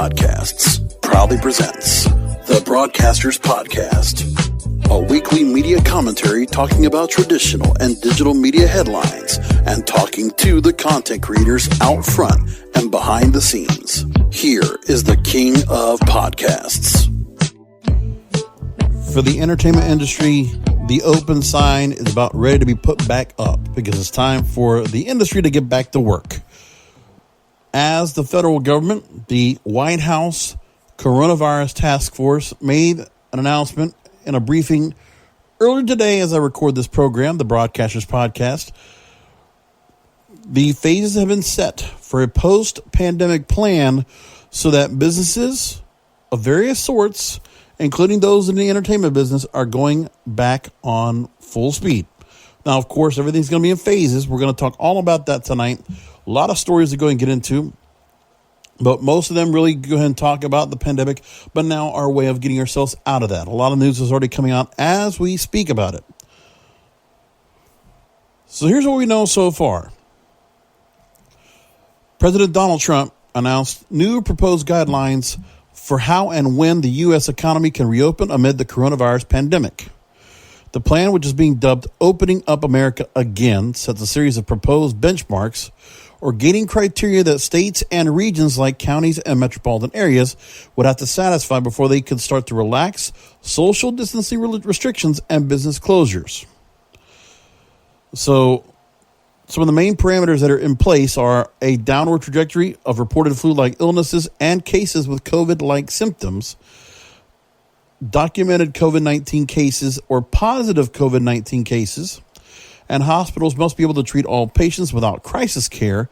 Podcasts proudly presents The Broadcasters Podcast, a weekly media commentary talking about traditional and digital media headlines and talking to the content creators out front and behind the scenes. Here is the king of podcasts. For the entertainment industry, the open sign is about ready to be put back up because it's time for the industry to get back to work. As the federal government, the White House Coronavirus Task Force made an announcement in a briefing earlier today as I record this program, the Broadcasters Podcast. The phases have been set for a post-pandemic plan so that businesses of various sorts, including those in the entertainment business, are going back on full speed. Now, of course, everything's going to be in phases. We're going to talk all about that tonight. A lot of stories to go and get into, but most of them really go ahead and talk about the pandemic, but now our way of getting ourselves out of that. A lot of news is already coming out as we speak about it. So here's what we know so far. President Donald Trump announced new proposed guidelines for how and when the U.S. economy can reopen amid the coronavirus pandemic. The plan, which is being dubbed Opening Up America Again, sets a series of proposed benchmarks or gating criteria that states and regions like counties and metropolitan areas would have to satisfy before they could start to relax social distancing restrictions and business closures. So some of the main parameters that are in place are a downward trajectory of reported flu-like illnesses and cases with COVID-like symptoms, documented COVID-19 cases or positive COVID-19 cases, and hospitals must be able to treat all patients without crisis care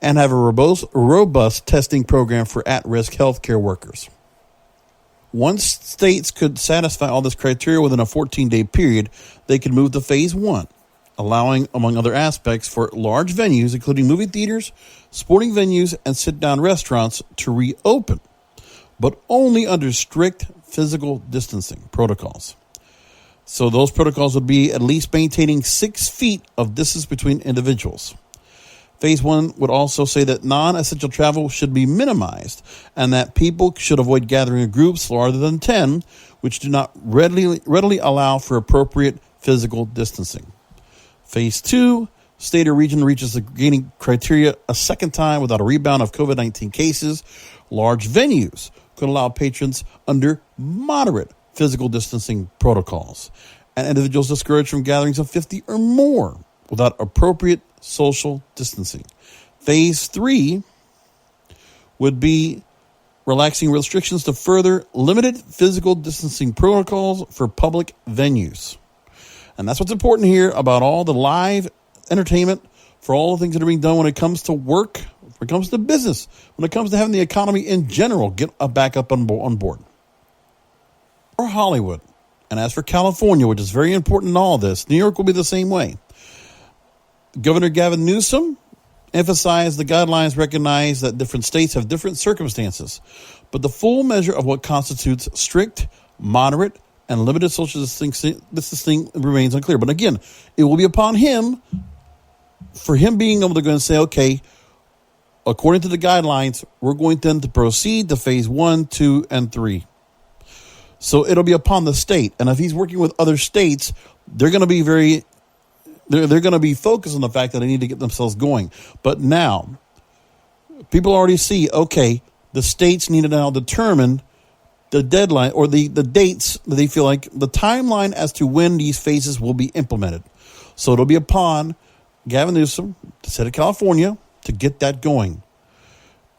and have a robust testing program for at-risk healthcare workers. Once states could satisfy all this criteria within a 14-day period, they could move to phase one, allowing, among other aspects, for large venues, including movie theaters, sporting venues, and sit-down restaurants to reopen, but only under strict physical distancing protocols. So those protocols would be at least maintaining 6 feet of distance between individuals. Phase one would also say that non-essential travel should be minimized and that people should avoid gathering in groups larger than 10, which do not readily allow for appropriate physical distancing. Phase two, state or region reaches the gating criteria a second time without a rebound of COVID-19 cases. Large venues could allow patrons under moderate physical distancing protocols, and individuals discouraged from gatherings of 50 or more without appropriate social distancing. Phase three would be relaxing restrictions to further limited physical distancing protocols for public venues. And that's what's important here about all the live entertainment, for all the things that are being done when it comes to work, when it comes to business, when it comes to having the economy in general get back up on board. Or Hollywood. And as for California, which is very important in all this, New York will be the same way. Governor Gavin Newsom emphasized the guidelines recognize that different states have different circumstances, but the full measure of what constitutes strict, moderate, and limited social distancing remains unclear. But again, it will be upon him, for him being able to go and say, okay, according to the guidelines, we're going then to proceed to phase 1, 2, and 3. So it'll be upon the state. And if he's working with other states, they're going to be they're going to be focused on the fact that they need to get themselves going. But now, people already see, okay, the states need to now determine the deadline or the dates that they feel like, the timeline as to when these phases will be implemented. So it'll be upon Gavin Newsom, the state of California, to get that going.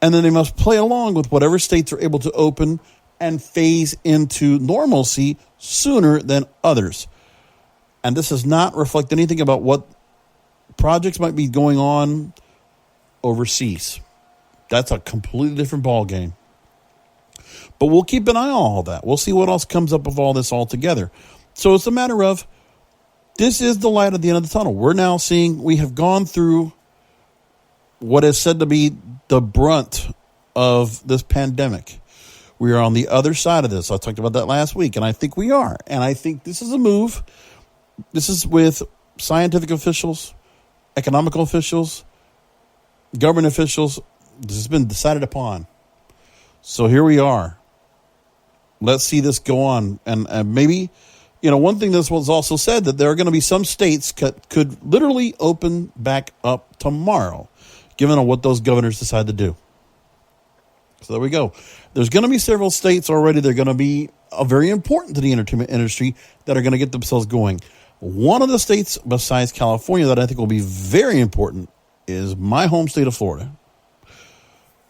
And then they must play along with whatever states are able to open and phase into normalcy sooner than others. And this does not reflect anything about what projects might be going on overseas. That's a completely different ballgame. But we'll keep an eye on all that. We'll see what else comes up of all this altogether. So it's a matter of, this is the light at the end of the tunnel. We're now seeing, we have gone through what is said to be the brunt of this pandemic. We are on the other side of this. I talked about that last week, and I think we are. And I think this is a move. This is with scientific officials, economical officials, government officials. This has been decided upon. So here we are. Let's see this go on. And maybe, one thing this was also said, that there are going to be some states could literally open back up tomorrow, given on what those governors decide to do. So there we go. There's going to be several states already that are going to be very important to the entertainment industry that are going to get themselves going. One of the states besides California that I think will be very important is my home state of Florida.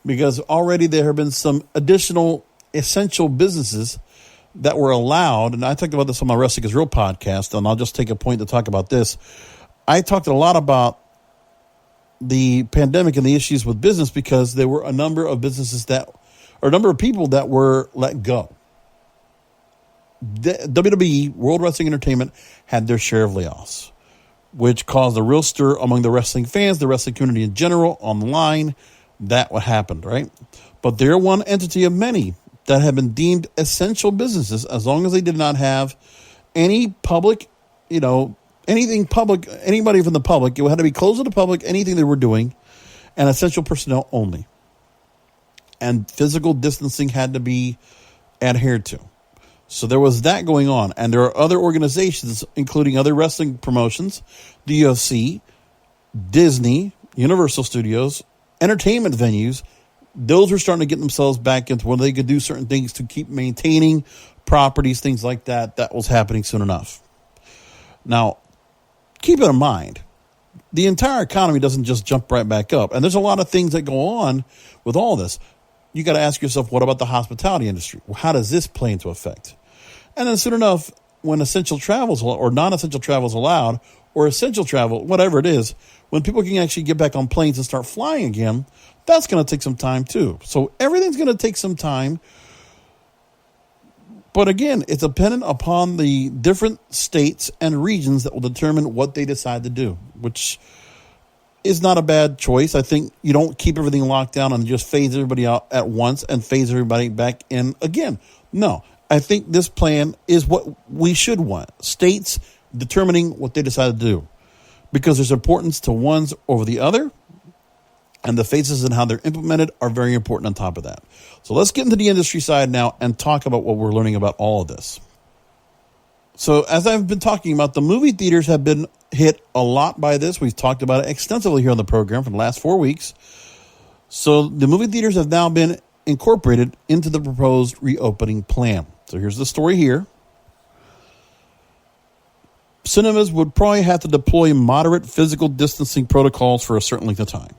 Because already there have been some additional essential businesses that were allowed. And I talked about this on my Wrestling is Real podcast, and I'll just take a point to talk about this. I talked a lot about the pandemic and the issues with business because there were a number of businesses a number of people that were let go. WWE, World Wrestling Entertainment, had their share of layoffs, which caused a real stir among the wrestling fans, the wrestling community in general, online. That what happened, right? But they're one entity of many that have been deemed essential businesses as long as they did not have any public, anything public, anybody from the public. It had to be closed to the public, anything they were doing, and essential personnel only. And physical distancing had to be adhered to. So there was that going on. And there are other organizations, including other wrestling promotions, the UFC, Disney, Universal Studios, entertainment venues. Those were starting to get themselves back into where they could do certain things to keep maintaining properties, things like that. That was happening soon enough. Now, keep it in mind, the entire economy doesn't just jump right back up. And there's a lot of things that go on with all this. You got to ask yourself, what about the hospitality industry? Well, how does this play into effect? And then soon enough, when essential travels or non-essential travel is allowed, or essential travel, whatever it is, when people can actually get back on planes and start flying again, that's going to take some time too. So everything's going to take some time. But again, it's dependent upon the different states and regions that will determine what they decide to do, which is not a bad choice. I think you don't keep everything locked down and just phase everybody out at once and phase everybody back in again. No, I think this plan is what we should want. States determining what they decide to do, because there's importance to ones over the other, and the phases and how they're implemented are very important on top of that. So let's get into the industry side now and talk about what we're learning about all of this. So as I've been talking about, the movie theaters have been hit a lot by this. We've talked about it extensively here on the program for the last 4 weeks. So the movie theaters have now been incorporated into the proposed reopening plan. So here's the story here. Cinemas would probably have to deploy moderate physical distancing protocols for a certain length of time.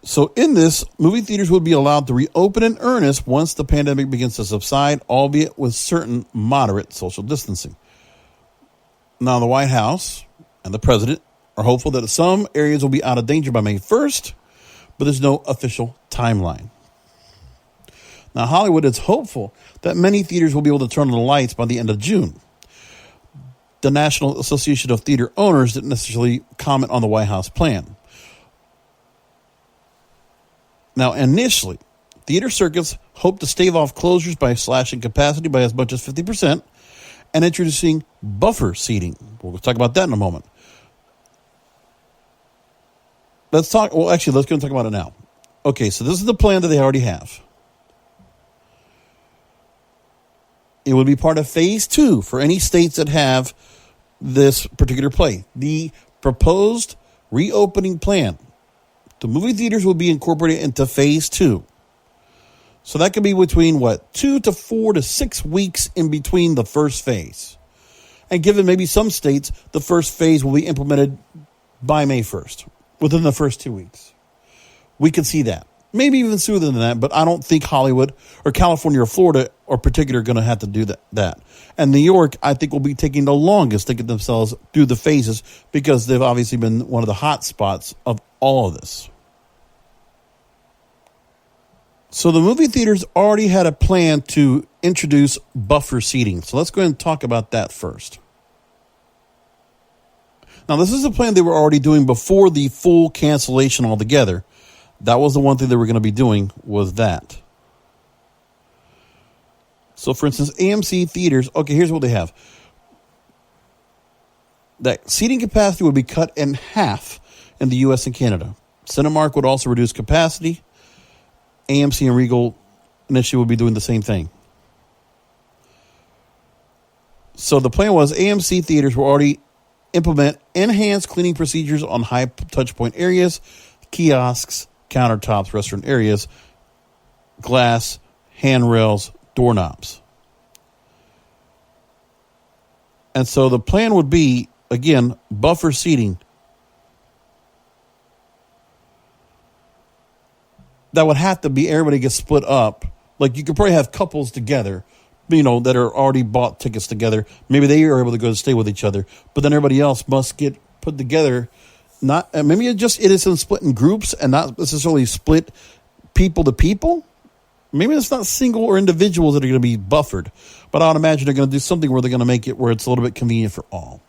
So in this, movie theaters would be allowed to reopen in earnest once the pandemic begins to subside, albeit with certain moderate social distancing. Now, the White House and the president are hopeful that some areas will be out of danger by May 1st, but there's no official timeline. Now, Hollywood is hopeful that many theaters will be able to turn on the lights by the end of June. The National Association of Theater Owners didn't necessarily comment on the White House plan. Now, initially, theater circuits hope to stave off closures by slashing capacity by as much as 50% and introducing buffer seating. We'll talk about that in a moment. Let's go and talk about it now. Okay, so this is the plan that they already have. It would be part of phase 2 for any states that have this particular play. The proposed reopening plan. The movie theaters will be incorporated into phase 2. So that could be between 2 to 4 to 6 weeks in between the first phase. And given maybe some states, the first phase will be implemented by May 1st, within the first 2 weeks. We could see that. Maybe even sooner than that, but I don't think Hollywood or California or Florida or particular are going to have to do that. And New York, I think, will be taking the longest to get themselves through the phases because they've obviously been one of the hot spots of all of this. So the movie theaters already had a plan to introduce buffer seating. So let's go ahead and talk about that first. Now, this is a plan they were already doing before the full cancellation altogether. That was the one thing they were going to be doing, was that. So, for instance, AMC theaters, okay, here's what they have. That seating capacity would be cut in half in the U.S. and Canada. Cinemark would also reduce capacity. AMC and Regal initially would be doing the same thing. So the plan was AMC theaters will already implement enhanced cleaning procedures on high touch point areas, kiosks, countertops, restaurant areas, glass, handrails, doorknobs. And so the plan would be, again, buffer seating. That would have to be everybody gets split up. Like you could probably have couples together, that are already bought tickets together. Maybe they are able to go to stay with each other, but then everybody else must get put together. Maybe it isn't split in groups and not necessarily split people to people. Maybe it's not single or individuals that are going to be buffered, but I would imagine they're going to do something where they're going to make it where it's a little bit convenient for all.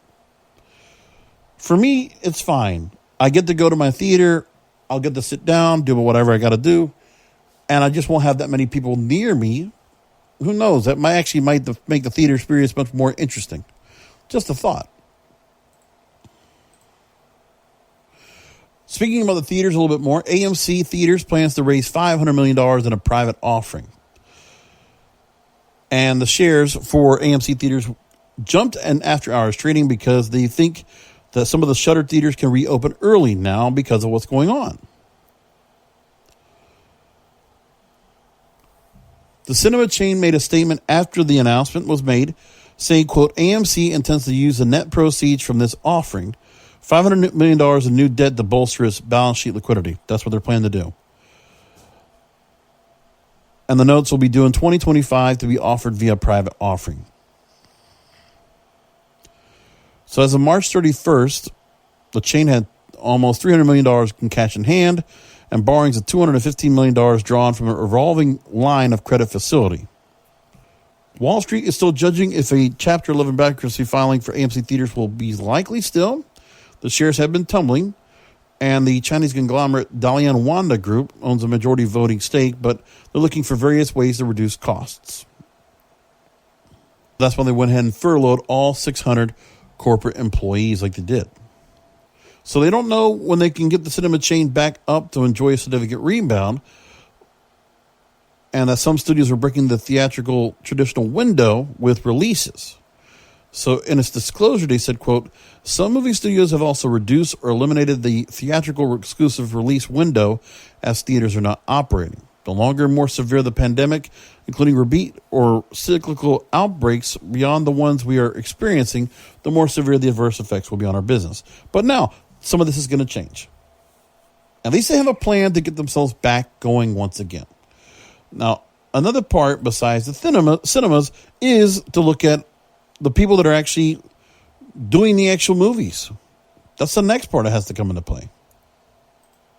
For me, it's fine. I get to go to my theater. I'll get to sit down, do whatever I got to do, and I just won't have that many people near me. Who knows? That might make the theater experience much more interesting. Just a thought. Speaking about the theaters a little bit more, AMC Theaters plans to raise $500 million in a private offering. And the shares for AMC Theaters jumped in after-hours trading because they think that some of the shuttered theaters can reopen early now because of what's going on. The cinema chain made a statement after the announcement was made, saying, quote, AMC intends to use the net proceeds from this offering, $500 million in new debt to bolster its balance sheet liquidity. That's what they're planning to do. And the notes will be due in 2025 to be offered via private offering. So as of March 31st, the chain had almost $300 million in cash in hand and borrowings of $215 million drawn from a revolving line of credit facility. Wall Street is still judging if a Chapter 11 bankruptcy filing for AMC Theaters will be likely still. The shares have been tumbling, and the Chinese conglomerate Dalian Wanda Group owns a majority voting stake, but they're looking for various ways to reduce costs. That's why they went ahead and furloughed all 600 corporate employees like they did. So they don't know when they can get the cinema chain back up to enjoy a significant rebound, and that some studios are breaking the theatrical traditional window with releases. So in its disclosure, they said, quote, some movie studios have also reduced or eliminated the theatrical exclusive release window as theaters are not operating. The longer and more severe the pandemic, including repeat or cyclical outbreaks beyond the ones we are experiencing, the more severe the adverse effects will be on our business. But now, some of this is going to change. At least they have a plan to get themselves back going once again. Now, another part besides the cinemas is to look at the people that are actually doing the actual movies. That's the next part that has to come into play.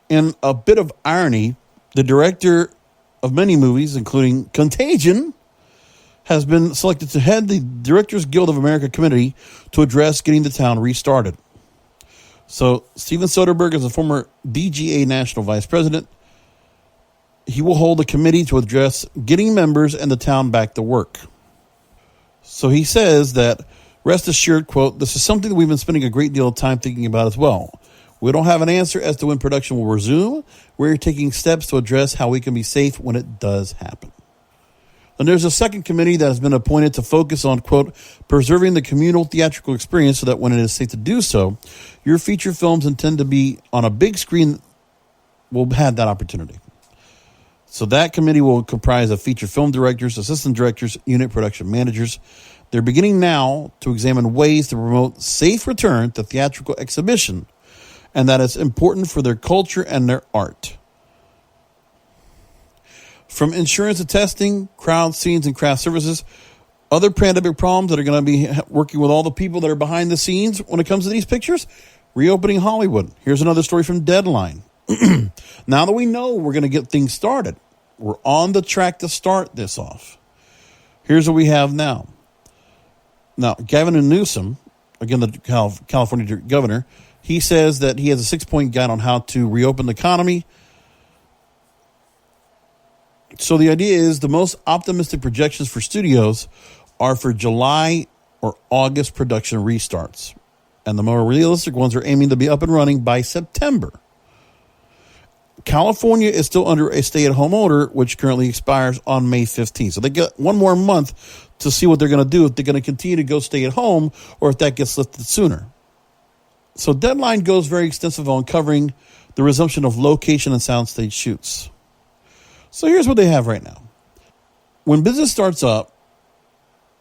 In a bit of irony, the director of many movies, including Contagion, has been selected to head the Directors Guild of America committee to address getting the town restarted. So Steven Soderbergh is a former DGA national vice president. He will hold a committee to address getting members and the town back to work. So he says that, rest assured, quote, this is something that we've been spending a great deal of time thinking about as well. We don't have an answer as to when production will resume. We're taking steps to address how we can be safe when it does happen. And there's a second committee that has been appointed to focus on, quote, preserving the communal theatrical experience so that when it is safe to do so, your feature films intend to be on a big screen will have that opportunity. So that committee will comprise of feature film directors, assistant directors, unit production managers. They're beginning now to examine ways to promote safe return to theatrical exhibition, and that is important for their culture and their art. From insurance to testing, crowd scenes, and craft services, other pandemic problems that are going to be working with all the people that are behind the scenes when it comes to these pictures, reopening Hollywood. Here's another story from Deadline. Now that we know we're going to get things started, we're on the track to start this off. Here's what we have now. Now, Gavin Newsom, again, the California governor, he says that he has a 6-point guide on how to reopen the economy. So the idea is the most optimistic projections for studios are for July or August production restarts. And the more realistic ones are aiming to be up and running by September. California is still under a stay-at-home order, which currently expires on May 15th. So they get one more month to see what they're going to do, if they're going to continue to go stay at home or if that gets lifted sooner. So Deadline goes very extensive on covering the resumption of location and soundstage shoots. So here's what they have right now. When business starts up,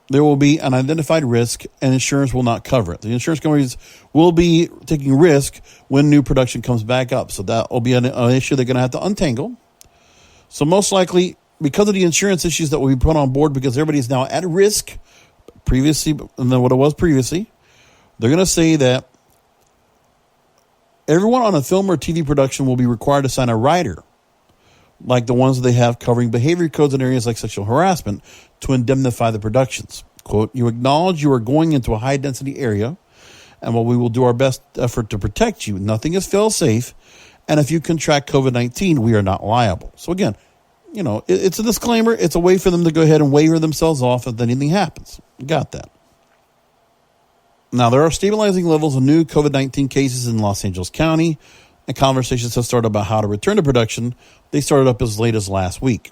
there will be an identified risk and insurance will not cover it. The insurance companies will be taking risk when new production comes back up. So that will be an issue they're going to have to untangle. So most likely, because of the insurance issues that will be put on board, because everybody is now at risk previously than what it was previously, they're going to say that everyone on a film or TV production will be required to sign a rider, like the ones they have covering behavior codes in areas like sexual harassment, to indemnify the productions. Quote, you acknowledge you are going into a high-density area, and while we will do our best effort to protect you, nothing is fail-safe, and if you contract COVID-19, we are not liable. So again, it's a disclaimer. It's a way for them to go ahead and waiver themselves off if anything happens. Got that. Now, there are stabilizing levels of new COVID-19 cases in Los Angeles County, and conversations have started about how to return to production. They started up as late as last week.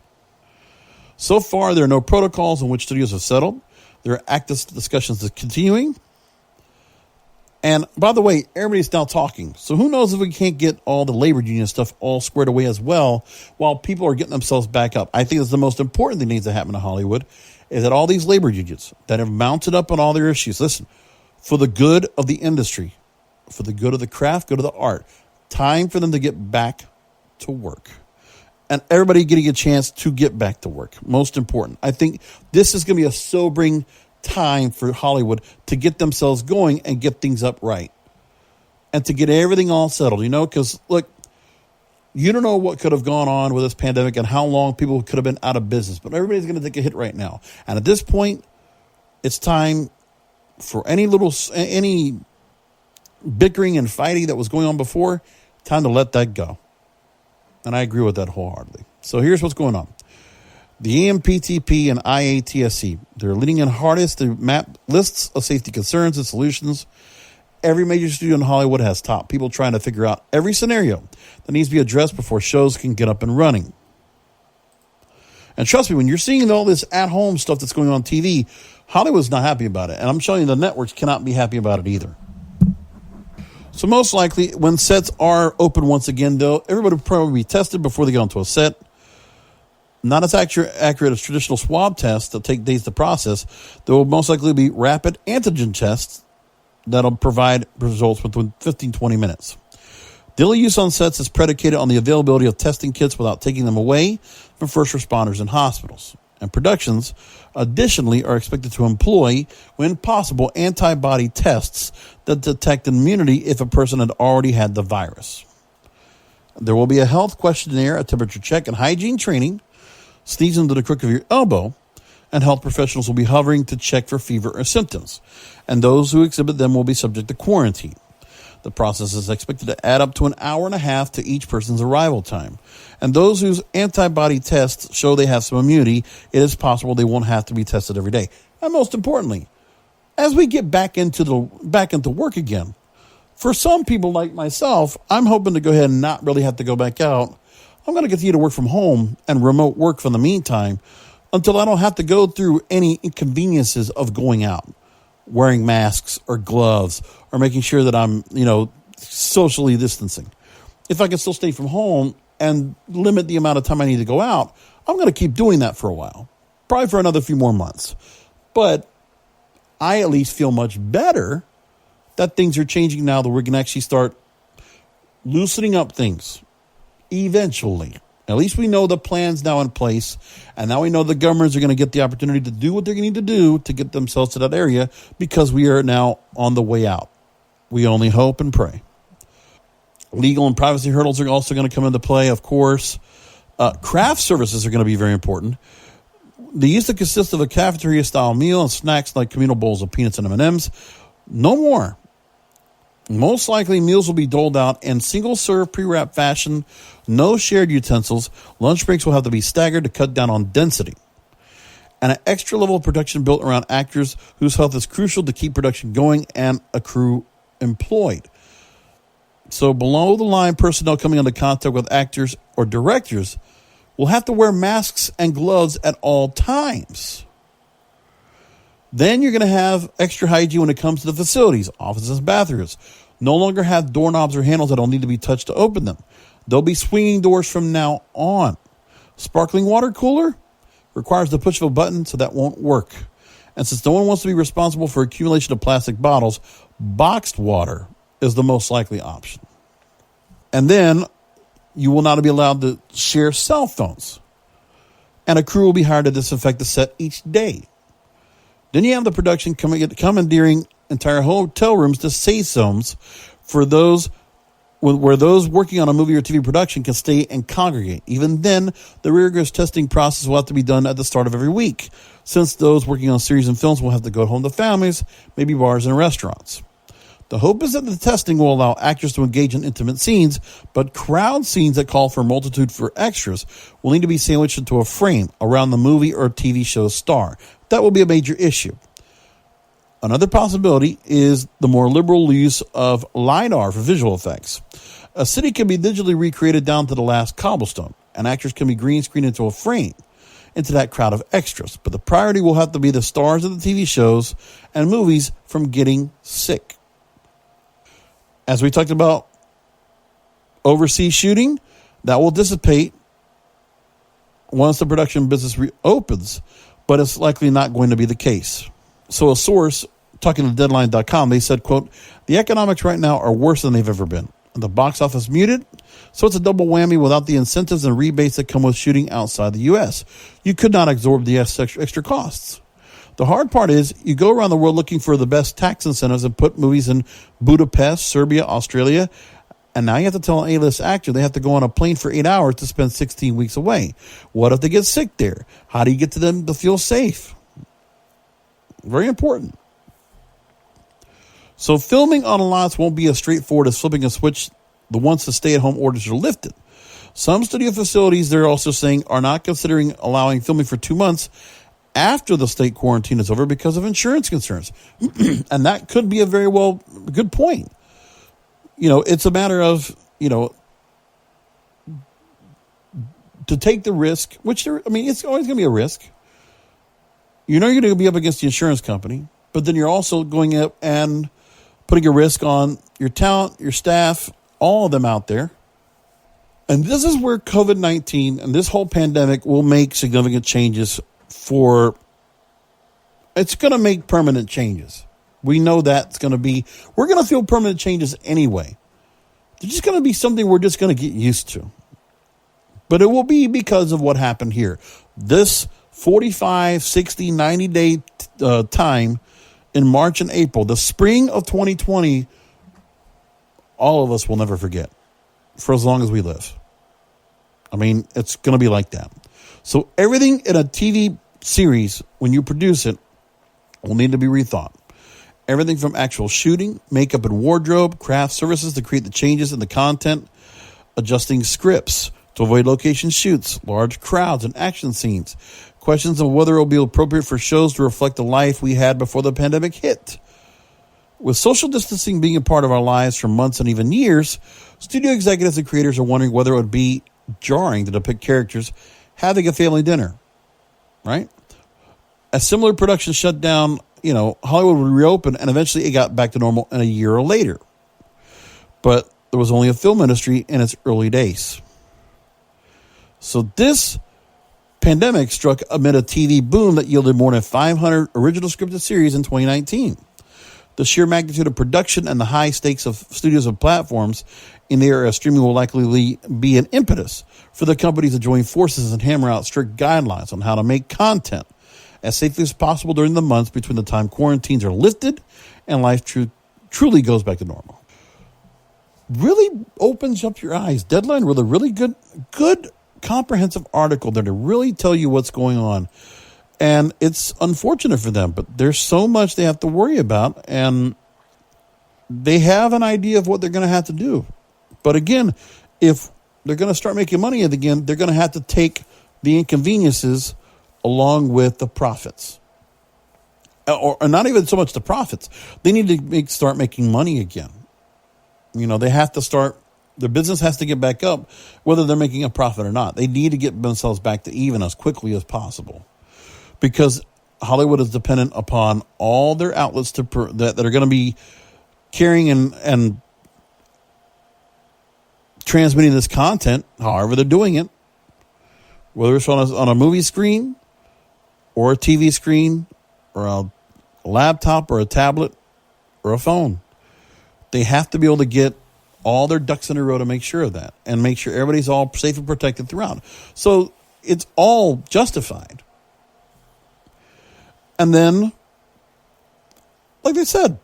So far, there are no protocols in which studios have settled. There are active discussions continuing. And by the way, everybody's now talking. So who knows if we can't get all the labor union stuff all squared away as well while people are getting themselves back up. I think that's the most important thing that needs to happen in Hollywood, is that all these labor unions that have mounted up on all their issues, listen, for the good of the industry, for the good of the craft, good of the art, time for them to get back to work. And everybody getting a chance to get back to work. Most important. I think this is going to be a sobering time for Hollywood to get themselves going and get things up right. And to get everything all settled, because look, you don't know what could have gone on with this pandemic and how long people could have been out of business. But everybody's going to take a hit right now. And at this point, it's time for any bickering and fighting that was going on before, time to let that go. And I agree with that wholeheartedly. So here's what's going on. The AMPTP and IATSC, they're leading in hardest to map lists of safety concerns and solutions. Every major studio in Hollywood has top people trying to figure out every scenario that needs to be addressed before shows can get up and running. And trust me, when you're seeing all this at-home stuff that's going on TV, Hollywood's not happy about it. And I'm showing you the networks cannot be happy about it either. So most likely, when sets are open once again, though, everybody will probably be tested before they get onto a set. Not as accurate as traditional swab tests that take days to process. There will most likely be rapid antigen tests that'll provide results within 15-20 minutes. Daily use on sets is predicated on the availability of testing kits without taking them away from first responders and hospitals. And productions, additionally, are expected to employ, when possible, antibody tests that detect immunity if a person had already had the virus. There will be a health questionnaire, a temperature check, and hygiene training, sneeze into the crook of your elbow, and health professionals will be hovering to check for fever or symptoms. And those who exhibit them will be subject to quarantine. The process is expected to add up to an hour and a half to each person's arrival time. And those whose antibody tests show they have some immunity, it is possible they won't have to be tested every day. And most importantly, as we get back into work again, for some people like myself, I'm hoping to go ahead and not really have to go back out. I'm going to continue to work from home and remote work for the meantime until I don't have to go through any inconveniences of going out, wearing masks or gloves, or making sure that I'm, socially distancing. If I can still stay from home and limit the amount of time I need to go out, I'm going to keep doing that for a while, probably for another few more months. But I at least feel much better that things are changing now, that we can actually start loosening up things eventually. At least we know the plan's now in place, and now we know the governments are going to get the opportunity to do what they're going to need to do to get themselves to that area, because we are now on the way out. We only hope and pray. Legal and privacy hurdles are also going to come into play, of course. Craft services are going to be very important. They used to consist of a cafeteria-style meal and snacks like communal bowls of peanuts and M&Ms. No more. Most likely, meals will be doled out in single-serve pre-wrap fashion, no shared utensils. Lunch breaks will have to be staggered to cut down on density. And an extra level of production built around actors whose health is crucial to keep production going and a crew employed. So below-the-line personnel coming into contact with actors or directors will have to wear masks and gloves at all times. Then you're going to have extra hygiene when it comes to the facilities, offices, and bathrooms. No longer have doorknobs or handles that don't need to be touched to open them. There'll be swinging doors from now on. Sparkling water cooler requires the push of a button, so that won't work. And since no one wants to be responsible for accumulation of plastic bottles, boxed water is the most likely option. And then you will not be allowed to share cell phones. And a crew will be hired to disinfect the set each day. Then you have the production commandeering entire hotel rooms to safe zones for those where those working on a movie or TV production can stay and congregate. Even then, the rigorous testing process will have to be done at the start of every week, since those working on series and films will have to go home to families, maybe bars and restaurants. The hope is that the testing will allow actors to engage in intimate scenes, but crowd scenes that call for a multitude for extras will need to be sandwiched into a frame around the movie or TV show's star. That will be a major issue. Another possibility is the more liberal use of LiDAR for visual effects. A city can be digitally recreated down to the last cobblestone, and actors can be green screened into a frame, into that crowd of extras. But the priority will have to be the stars of the TV shows and movies from getting sick. As we talked about overseas shooting, that will dissipate once the production business reopens, but it's likely not going to be the case. So a source, talking to Deadline.com, they said, quote, "The economics right now are worse than they've ever been. The box office muted, so it's a double whammy without the incentives and rebates that come with shooting outside the U.S. You could not absorb the extra costs. The hard part is you go around the world looking for the best tax incentives and put movies in Budapest, Serbia, Australia, and now you have to tell an A-list actor they have to go on a plane for 8 hours to spend 16 weeks away. What if they get sick there? How do you get to them to feel safe?" Very important. So filming on lots won't be as straightforward as flipping a switch once the stay-at-home orders are lifted. Some studio facilities, they're also saying, are not considering allowing filming for 2 months after the state quarantine is over because of insurance concerns. And that could be a very good point. You know, it's a matter of, to take the risk, it's always going to be a risk. You're going to be up against the insurance company, but then you're also going up and putting a risk on your talent, your staff, all of them out there. And this is where COVID-19 and this whole pandemic will make significant changes it's going to make permanent changes. We know we're going to feel permanent changes anyway. They're just going to be something we're just going to get used to. But it will be because of what happened here. This 45, 60, 90-day time in March and April, the spring of 2020, all of us will never forget for as long as we live. It's going to be like that. So everything in a TV series, when you produce it, will need to be rethought. Everything from actual shooting, makeup and wardrobe, craft services to create the changes in the content, adjusting scripts to avoid location shoots, large crowds, and action scenes. Questions of whether it will be appropriate for shows to reflect the life we had before the pandemic hit. With social distancing being a part of our lives for months and even years, studio executives and creators are wondering whether it would be jarring to depict characters having a family dinner, right? A similar production shut down, Hollywood would reopen, and eventually it got back to normal in a year or later. But there was only a film industry in its early days. So this pandemic struck amid a TV boom that yielded more than 500 original scripted series in 2019. The sheer magnitude of production and the high stakes of studios and platforms in the era of streaming will likely be an impetus for the companies to join forces and hammer out strict guidelines on how to make content as safely as possible during the months between the time quarantines are lifted and life truly goes back to normal. Really opens up your eyes. Deadline wrote a really good comprehensive article there to really tell you what's going on. And it's unfortunate for them, but there's so much they have to worry about, and they have an idea of what they're going to have to do. But again, if they're going to start making money again, they're going to have to take the inconveniences along with the profits. Or not even so much the profits. They need to start making money again. They have to start, their business has to get back up, whether they're making a profit or not. They need to get themselves back to even as quickly as possible, because Hollywood is dependent upon all their outlets that are going to be carrying and transmitting this content, however they're doing it, whether it's on a movie screen or a TV screen or a laptop or a tablet or a phone. They have to be able to get all their ducks in a row to make sure of that and make sure everybody's all safe and protected throughout. So it's all justified. And then, like they said,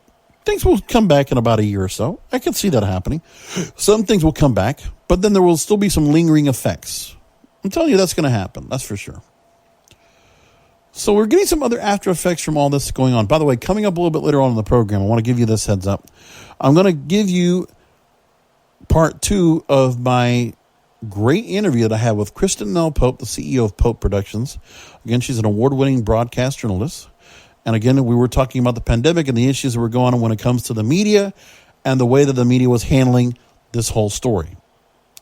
things will come back in about a year or so. I can see that happening. Some things will come back, but then there will still be some lingering effects. I'm telling you that's going to happen. That's for sure. So we're getting some other after effects from all this going on. By the way, coming up a little bit later on in the program, I want to give you this heads up. I'm going to give you part 2 of my great interview that I had with Kristen Nell Pope, the CEO of Pope Productions. Again, she's an award-winning broadcast journalist. And again, we were talking about the pandemic and the issues that were going on when it comes to the media and the way that the media was handling this whole story.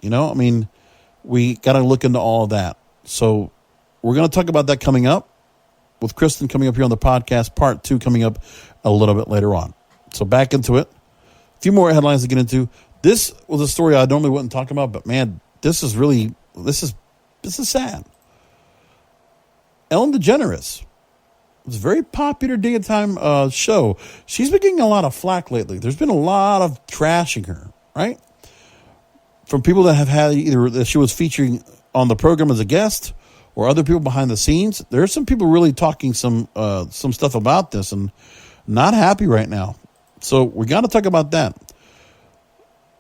We got to look into all of that. So we're going to talk about that coming up with Kristen coming up here on the podcast, part 2 coming up a little bit later on. So back into it. A few more headlines to get into. This was a story I normally wouldn't talk about, but man, this is sad. Ellen DeGeneres. It's a very popular daytime show. She's been getting a lot of flack lately. There's been a lot of trashing her, right? From people that have had either that she was featuring on the program as a guest or other people behind the scenes. There's some people really talking some stuff about this and not happy right now. So we got to talk about that.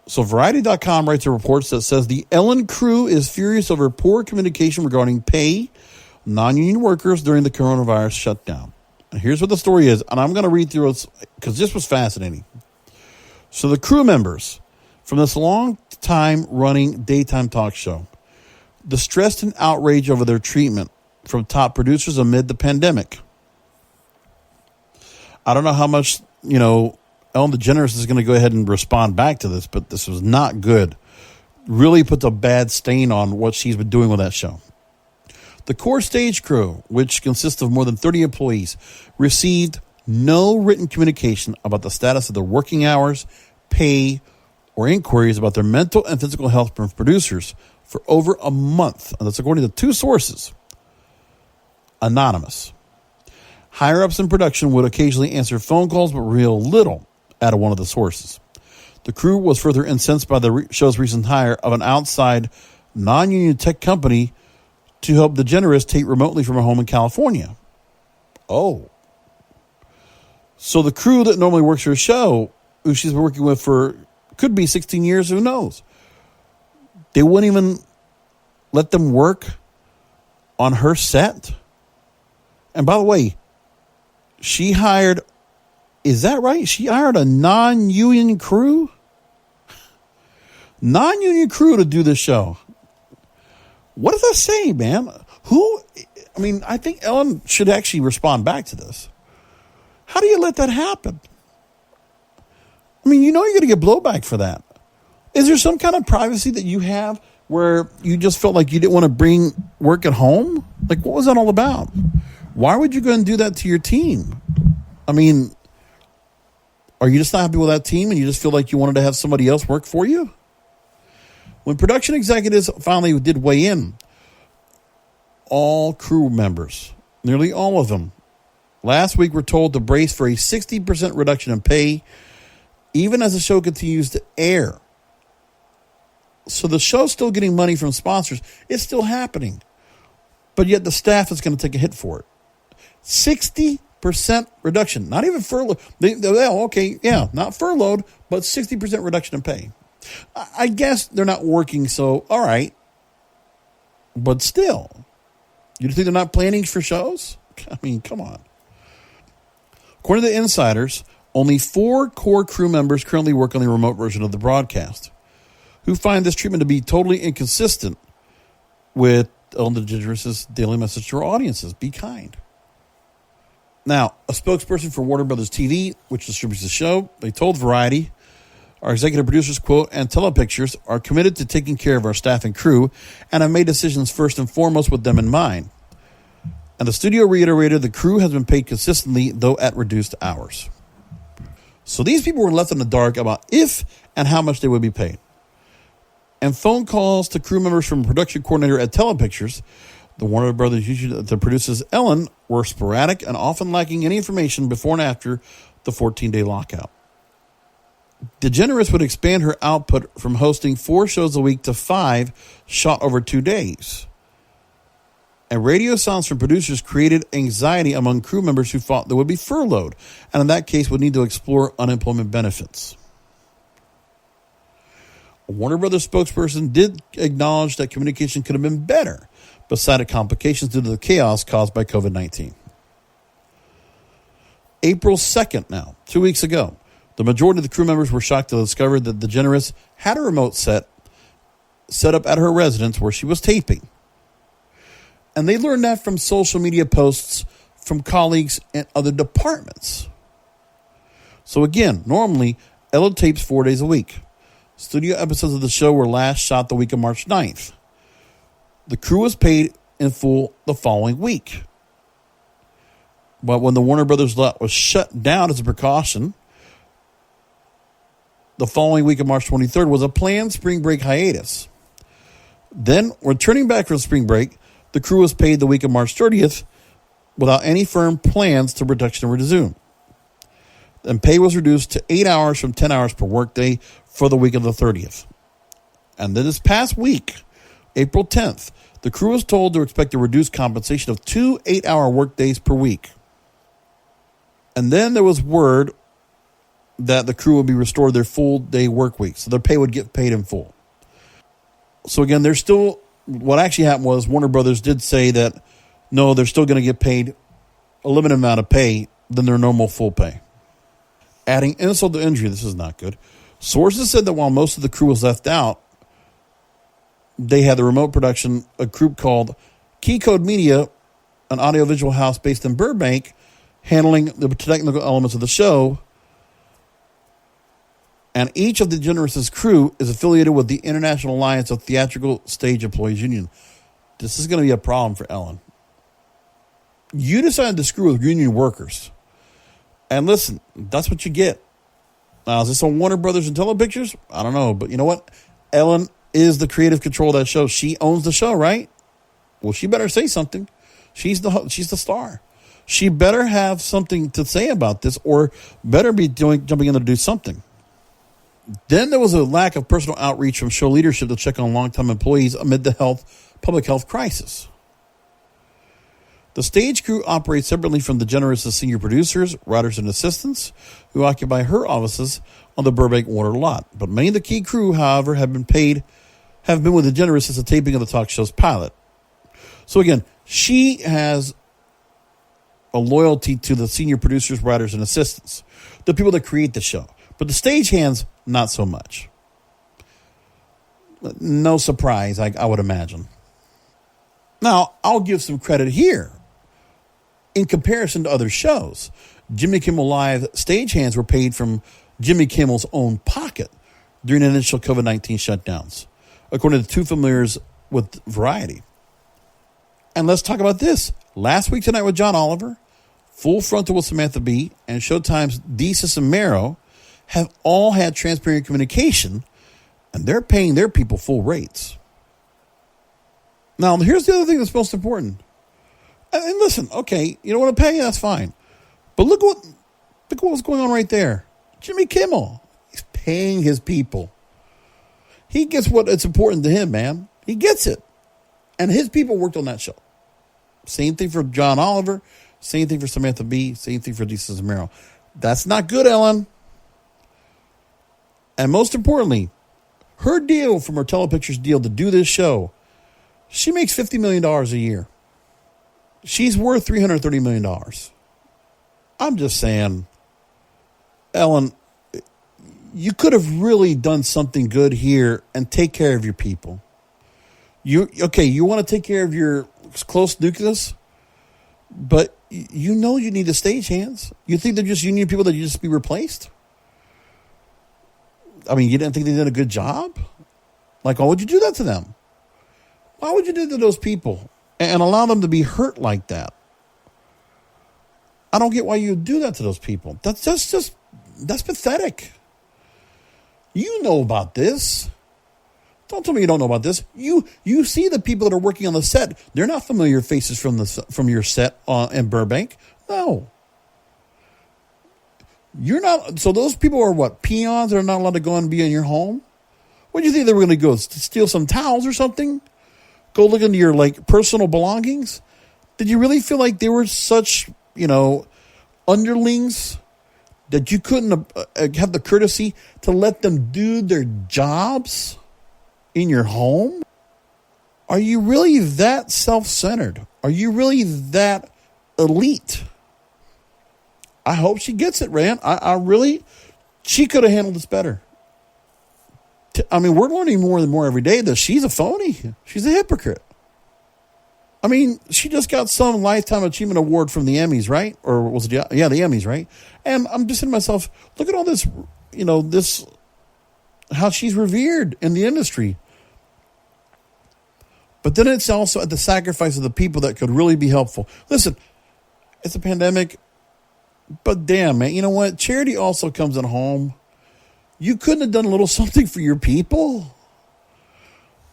So Variety.com writes a report that says the Ellen crew is furious over poor communication regarding pay non-union workers during the coronavirus shutdown. And here's what the story is, and I'm going to read through it because this was fascinating. So the crew members from this long-time running daytime talk show distressed and outraged over their treatment from top producers amid the pandemic. I don't know how much, Ellen DeGeneres is going to go ahead and respond back to this, but this was not good. Really puts a bad stain on what she's been doing with that show. The core stage crew, which consists of more than 30 employees, received no written communication about the status of their working hours, pay, or inquiries about their mental and physical health from producers for over a month. And that's according to 2 sources. Anonymous. Higher-ups in production would occasionally answer phone calls, but reveal little out of one of the sources. The crew was further incensed by the show's recent hire of an outside non-union tech company to help DeGeneres tape remotely from her home in California. Oh. So the crew that normally works her show, who she's been working with for, could be 16 years, who knows? They wouldn't even let them work on her set. And by the way, she hired, is that right? She hired a non-union crew? Non-union crew to do this show. What does that say, man? I think Ellen should actually respond back to this. How do you let that happen? You're going to get blowback for that. Is there some kind of privacy that you have where you just felt like you didn't want to bring work at home? Like, what was that all about? Why would you go and do that to your team? Are you just not happy with that team and you just feel like you wanted to have somebody else work for you? When production executives finally did weigh in, all crew members, nearly all of them, last week were told to brace for a 60% reduction in pay, even as the show continues to air. So the show's still getting money from sponsors. It's still happening. But yet the staff is going to take a hit for it. 60% reduction. Not even furlough. Not furloughed, but 60% reduction in pay. I guess they're not working, so all right. But still, you think they're not planning for shows? Come on. According to the insiders, only 4 core crew members currently work on the remote version of the broadcast, who find this treatment to be totally inconsistent with Ellen DeGeneres' daily message to our audiences. Be kind. Now, a spokesperson for Warner Brothers TV, which distributes the show, they told Variety, Our executive producers, quote, and Telepictures are committed to taking care of our staff and crew and have made decisions first and foremost with them in mind. And the studio reiterated the crew has been paid consistently, though at reduced hours. So these people were left in the dark about if and how much they would be paid. And phone calls to crew members from production coordinator at Telepictures, the Warner Brothers usually that produces Ellen, were sporadic and often lacking any information before and after the 14-day lockout. DeGeneres would expand her output from hosting 4 shows a week to 5 shot over 2 days. And radio silence from producers created anxiety among crew members who thought they would be furloughed, and in that case would need to explore unemployment benefits. A Warner Brothers spokesperson did acknowledge that communication could have been better, but cited complications due to the chaos caused by COVID-19. April 2nd now, 2 weeks ago, the majority of the crew members were shocked to discover that DeGeneres had a remote set up at her residence where she was taping. And they learned that from social media posts from colleagues in other departments. So again, normally, Ella tapes 4 days a week. Studio episodes of the show were last shot the week of March 9th. The crew was paid in full the following week. But when the Warner Brothers lot was shut down as a precaution, the following week of March 23rd was a planned spring break hiatus. Then, returning back from spring break, the crew was paid the week of March 30th without any firm plans to production resume. And pay was reduced to 8 hours from 10 hours per workday for the week of the 30th. And then this past week, April 10th, the crew was told to expect a reduced compensation of 2 8-hour workdays per week. And then there was word that the crew would be restored their full day work week, so their pay would get paid in full. So again, there's still, what actually happened was Warner Brothers did say that, no, they're still going to get paid a limited amount of pay than their normal full pay. Adding insult to injury, this is not good. Sources said that while most of the crew was left out, they had the remote production, a group called Key Code Media, an audiovisual house based in Burbank, handling the technical elements of the show. And each of the DeGeneres' crew is affiliated with the International Alliance of Theatrical Stage Employees Union. This is going to be a problem for Ellen. You decided to screw with union workers. And listen, that's what you get. Now, is this on Warner Brothers and Telepictures? I don't know. But you know what? Ellen is the creative control of that show. She owns the show, right? Well, she better say something. She's the star. She better have something to say about this, or better be jumping in to do something. Then there was a lack of personal outreach from show leadership to check on longtime employees amid the public health crisis. The stage crew operates separately from DeGeneres' senior producers, writers, and assistants who occupy her offices on the Burbank Warner lot. But many of the key crew, however, have been with DeGeneres since the taping of the talk show's pilot. So again, she has a loyalty to the senior producers, writers, and assistants, the people that create the show. But the stagehands, not so much. No surprise, I would imagine. Now, I'll give some credit here. In comparison to other shows, Jimmy Kimmel Live stagehands were paid from Jimmy Kimmel's own pocket during the initial COVID-19 shutdowns, according to two familiars with Variety. And let's talk about this. Last Week Tonight with John Oliver, Full Frontal with Samantha Bee, and Showtime's Desus and Mero have all had transparent communication, and they're paying their people full rates. Now, here's the other thing that's most important. And listen, okay, you don't want to pay, that's fine. But look what was going on right there. Jimmy Kimmel, he's paying his people. He gets what it's important to him, man. He gets it. And his people worked on that show. Same thing for John Oliver, same thing for Samantha Bee, same thing for Desus and Mero. That's not good, Ellen. And most importantly, her deal from her Telepictures deal to do this show, she makes $50 million a year. She's worth $330 million. I'm just saying, Ellen, you could have really done something good here and take care of your people. You want to take care of your close nucleus, but you know you need the stagehands. You think they're just union people that you just be replaced? you didn't think they did a good job? Like, why would you do that to them? Why would you do that to those people and allow them to be hurt like that? I don't get why you would do that to those people. That's pathetic. You know about this. Don't tell me you don't know about this. You see the people that are working on the set. They're not familiar faces from your set in Burbank. No. You're not. So those people are what? Peons that are not allowed to go and be in your home? What do you think they were going to go steal some towels or something? Go look into your personal belongings? Did you really feel like they were such, underlings that you couldn't have the courtesy to let them do their jobs in your home? Are you really that self-centered? Are you really that elite? I hope she gets it, Rand. She could have handled this better. We're learning more and more every day that she's a phony. She's a hypocrite. She just got some Lifetime Achievement Award from the Emmys, right? Or was it? Yeah, the Emmys, right? And I'm just saying to myself, look at all this, how she's revered in the industry. But then it's also at the sacrifice of the people that could really be helpful. Listen, it's a pandemic, but damn, man, you know what? Charity also comes at home. You couldn't have done a little something for your people?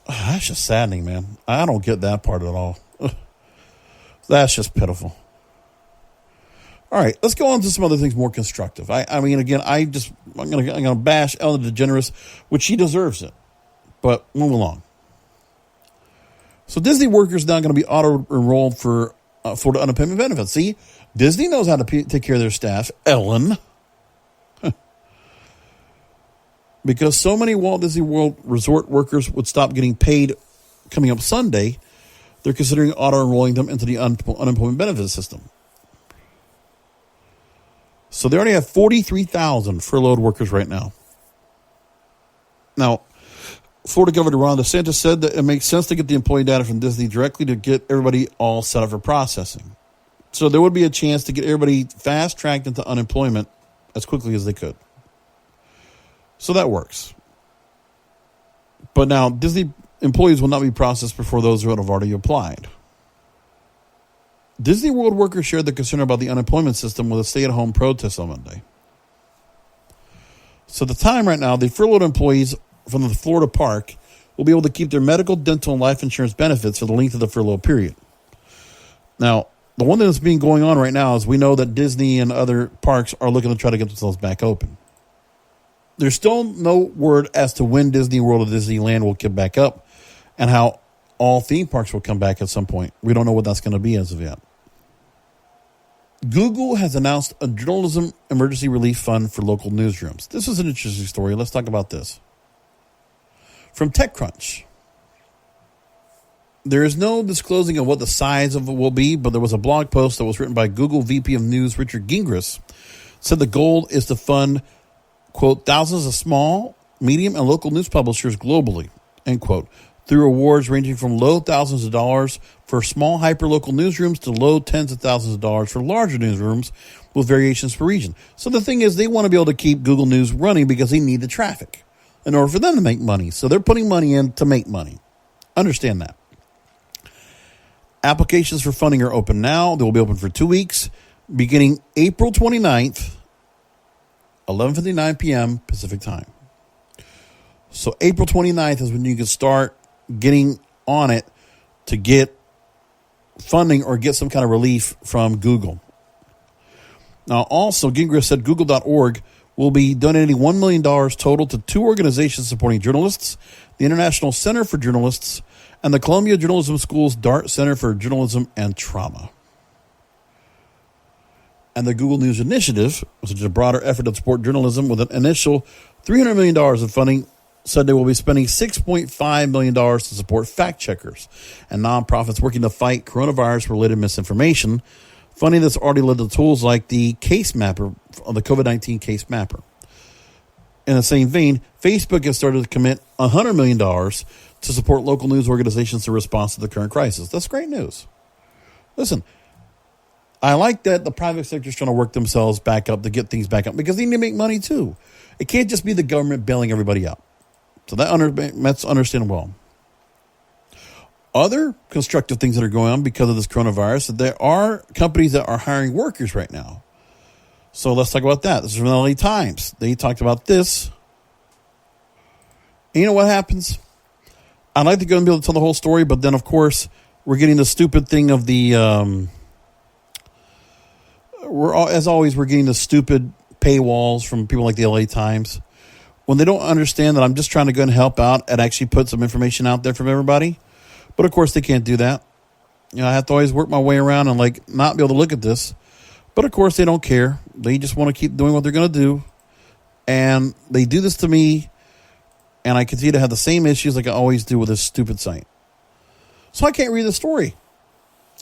That's just saddening, man. I don't get that part at all. That's just pitiful. All right, let's go on to some other things more constructive. I'm gonna bash Ellen DeGeneres, which she deserves it. But move along. So Disney workers now going to be auto-enrolled for Florida unemployment benefits. See, Disney knows how to take care of their staff. Ellen. Because so many Walt Disney World Resort workers would stop getting paid coming up Sunday, they're considering auto-enrolling them into the unemployment benefit system. So they already have 43,000 furloughed workers right now. Now, Florida Governor Ron DeSantis said that it makes sense to get the employee data from Disney directly to get everybody all set up for processing. So there would be a chance to get everybody fast-tracked into unemployment as quickly as they could. So that works. But now, Disney employees will not be processed before those who have already applied. Disney World workers shared their concern about the unemployment system with a stay-at-home protest on Monday. So at the time right now, the furloughed employees from the Florida park will be able to keep their medical, dental, and life insurance benefits for the length of the furlough period. Now, the one thing that's been going on right now is we know that Disney and other parks are looking to try to get themselves back open. There's still no word as to when Disney World or Disneyland will get back up and how all theme parks will come back at some point. We don't know what that's going to be as of yet. Google has announced a journalism emergency relief fund for local newsrooms. This is an interesting story. Let's talk about this. From TechCrunch. There is no disclosing of what the size of it will be, but there was a blog post that was written by Google VP of News Richard Gingras. Said the goal is to fund, quote, thousands of small, medium, and local news publishers globally, end quote, through awards ranging from low thousands of dollars for small hyperlocal newsrooms to low tens of thousands of dollars for larger newsrooms with variations per region. So the thing is, they want to be able to keep Google News running because they need the traffic in order for them to make money. So they're putting money in to make money. Understand that. Applications for funding are open now. They will be open for 2 weeks, beginning April 29th, 11:59 p.m. Pacific time. So April 29th is when you can start getting on it to get funding or get some kind of relief from Google. Now, also, Gingras said Google.org will be donating $1 million total to two organizations supporting journalists, the International Center for Journalists and the Columbia Journalism School's Dart Center for Journalism and Trauma. And the Google News Initiative, which is a broader effort to support journalism with an initial $300 million in funding, said they will be spending $6.5 million to support fact-checkers and nonprofits working to fight coronavirus-related misinformation, funding that's already led to tools like the Case Mapper, the COVID-19 Case Mapper. In the same vein, Facebook has started to commit $100 million to support local news organizations in response to the current crisis. That's great news. Listen, I like that the private sector is trying to work themselves back up to get things back up because they need to make money too. It can't just be the government bailing everybody out. So that's understandable. Other constructive things that are going on because of this coronavirus, there are companies that are hiring workers right now. So let's talk about that. This is from the LA Times. They talked about this. And you know what happens? I'd like to go and be able to tell the whole story, but then, of course, we're getting the stupid thing of the... as always, we're getting the stupid paywalls from people like the LA Times. When they don't understand that I'm just trying to go and help out and actually put some information out there from everybody. But, of course, they can't do that. You know, I have to always work my way around and, not be able to look at this. But, of course, they don't care. They just want to keep doing what they're going to do. And they do this to me, and I continue to have the same issues like I always do with this stupid site. So I can't read the story.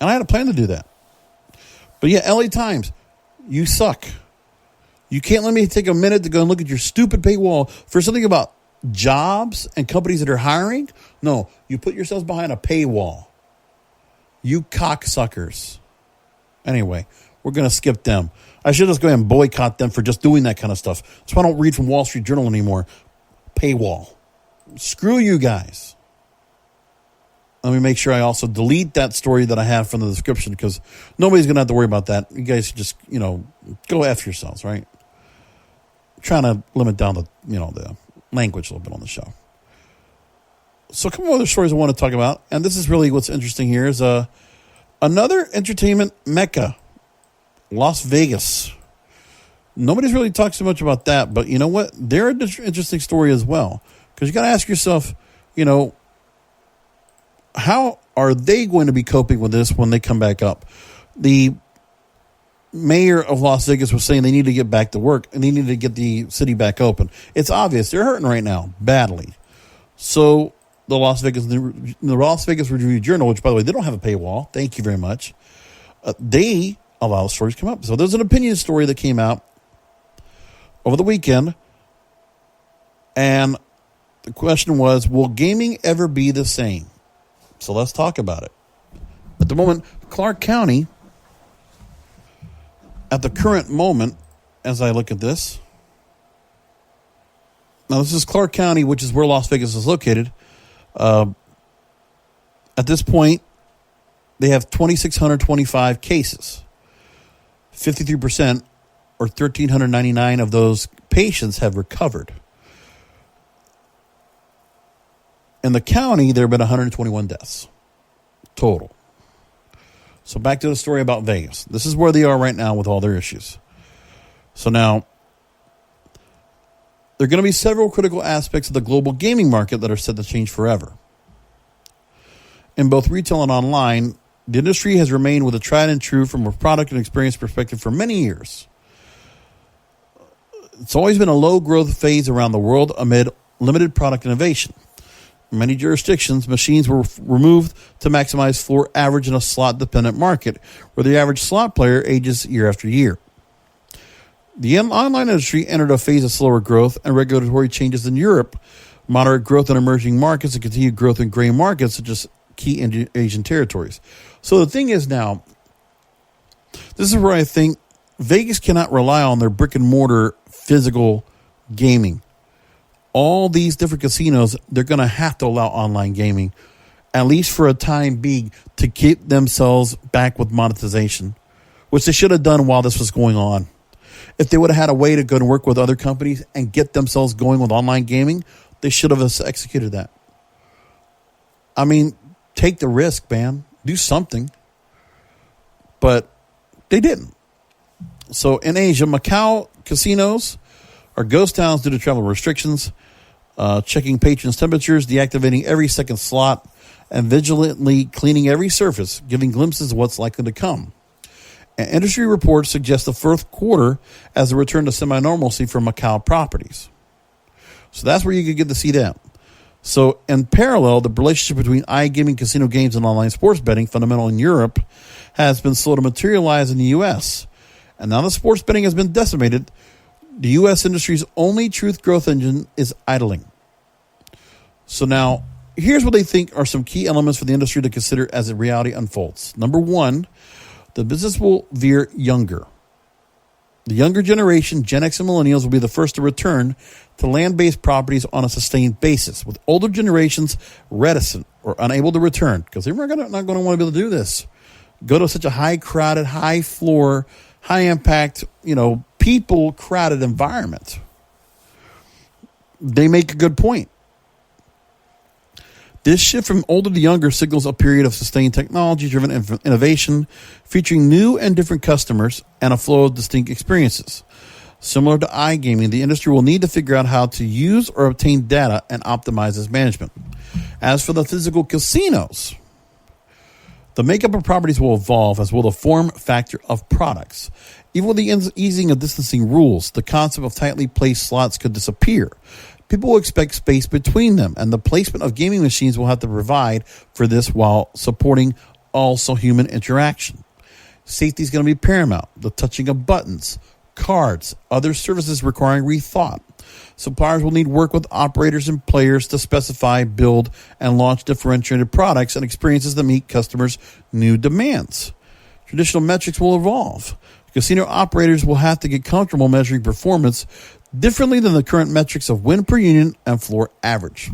And I had a plan to do that. But, yeah, LA Times, you suck. You can't let me take a minute to go and look at your stupid paywall for something about jobs and companies that are hiring. No, you put yourselves behind a paywall. You cocksuckers. Anyway, we're going to skip them. I should just go ahead and boycott them for just doing that kind of stuff. That's why I don't read from Wall Street Journal anymore. Paywall. Screw you guys. Let me make sure I also delete that story that I have from the description because nobody's going to have to worry about that. You guys just, go F yourselves, right? I'm trying to limit down the language a little bit on the show. So a couple other stories I want to talk about, and this is really what's interesting here, is another entertainment mecca, Las Vegas. Nobody's really talked so much about that, but you know what? They're an interesting story as well, because you got to ask yourself, how are they going to be coping with this when they come back up? The mayor of Las Vegas was saying they need to get back to work and they need to get the city back open. It's obvious they're hurting right now badly. So the Las Vegas Review Journal, which by the way they don't have a paywall, thank you very much. They allow stories to come up. So there's an opinion story that came out over the weekend, and the question was, will gaming ever be the same? So let's talk about it. At the moment, Clark County, at the current moment, as I look at this, now this is Clark County, which is where Las Vegas is located. At this point, they have 2,625 cases. 53%, or 1,399 of those patients have recovered. In the county, there have been 121 deaths total. So back to the story about Vegas. This is where they are right now with all their issues. So now, there are going to be several critical aspects of the global gaming market that are set to change forever. In both retail and online, the industry has remained with a tried and true from a product and experience perspective for many years. It's always been a low growth phase around the world amid limited product innovation. In many jurisdictions, machines were removed to maximize floor average in a slot-dependent market, where the average slot player ages year after year. The online industry entered a phase of slower growth and regulatory changes in Europe, moderate growth in emerging markets, and continued growth in gray markets, such as key Asian territories. So the thing is now, this is where I think Vegas cannot rely on their brick-and-mortar physical gaming. All these different casinos, they're going to have to allow online gaming, at least for a time being, to keep themselves back with monetization, which they should have done while this was going on. If they would have had a way to go and work with other companies and get themselves going with online gaming, they should have executed that. I mean, take the risk, man. Do something. But they didn't. So in Asia, Macau casinos are ghost towns due to travel restrictions, checking patrons' temperatures, deactivating every second slot, and vigilantly cleaning every surface, giving glimpses of what's likely to come. And industry reports suggest the fourth quarter as a return to semi-normalcy for Macau properties. So that's where you could get to see that. So in parallel, the relationship between iGaming, casino games, and online sports betting, fundamental in Europe, has been slow to materialize in the U.S. And now that sports betting has been decimated, the U.S. industry's only truth growth engine is idling. So now, here's what they think are some key elements for the industry to consider as the reality unfolds. Number one, the business will veer younger. The younger generation, Gen X and millennials, will be the first to return to land-based properties on a sustained basis, with older generations reticent or unable to return because they're not going to want to be able to do this. Go to such a high-crowded, high-floor, high-impact, people-crowded environment. They make a good point. This shift from older to younger signals a period of sustained technology-driven innovation featuring new and different customers and a flow of distinct experiences. Similar to iGaming, the industry will need to figure out how to use or obtain data and optimize its management. As for the physical casinos, the makeup of properties will evolve, as will the form factor of products. Even with the easing of distancing rules, the concept of tightly placed slots could disappear. People will expect space between them, and the placement of gaming machines will have to provide for this while supporting also human interaction. Safety is going to be paramount. The touching of buttons, cards, other services requiring rethought. Suppliers will need to work with operators and players to specify, build, and launch differentiated products and experiences that meet customers' new demands. Traditional metrics will evolve. Casino operators will have to get comfortable measuring performance differently than the current metrics of win per unit and floor average.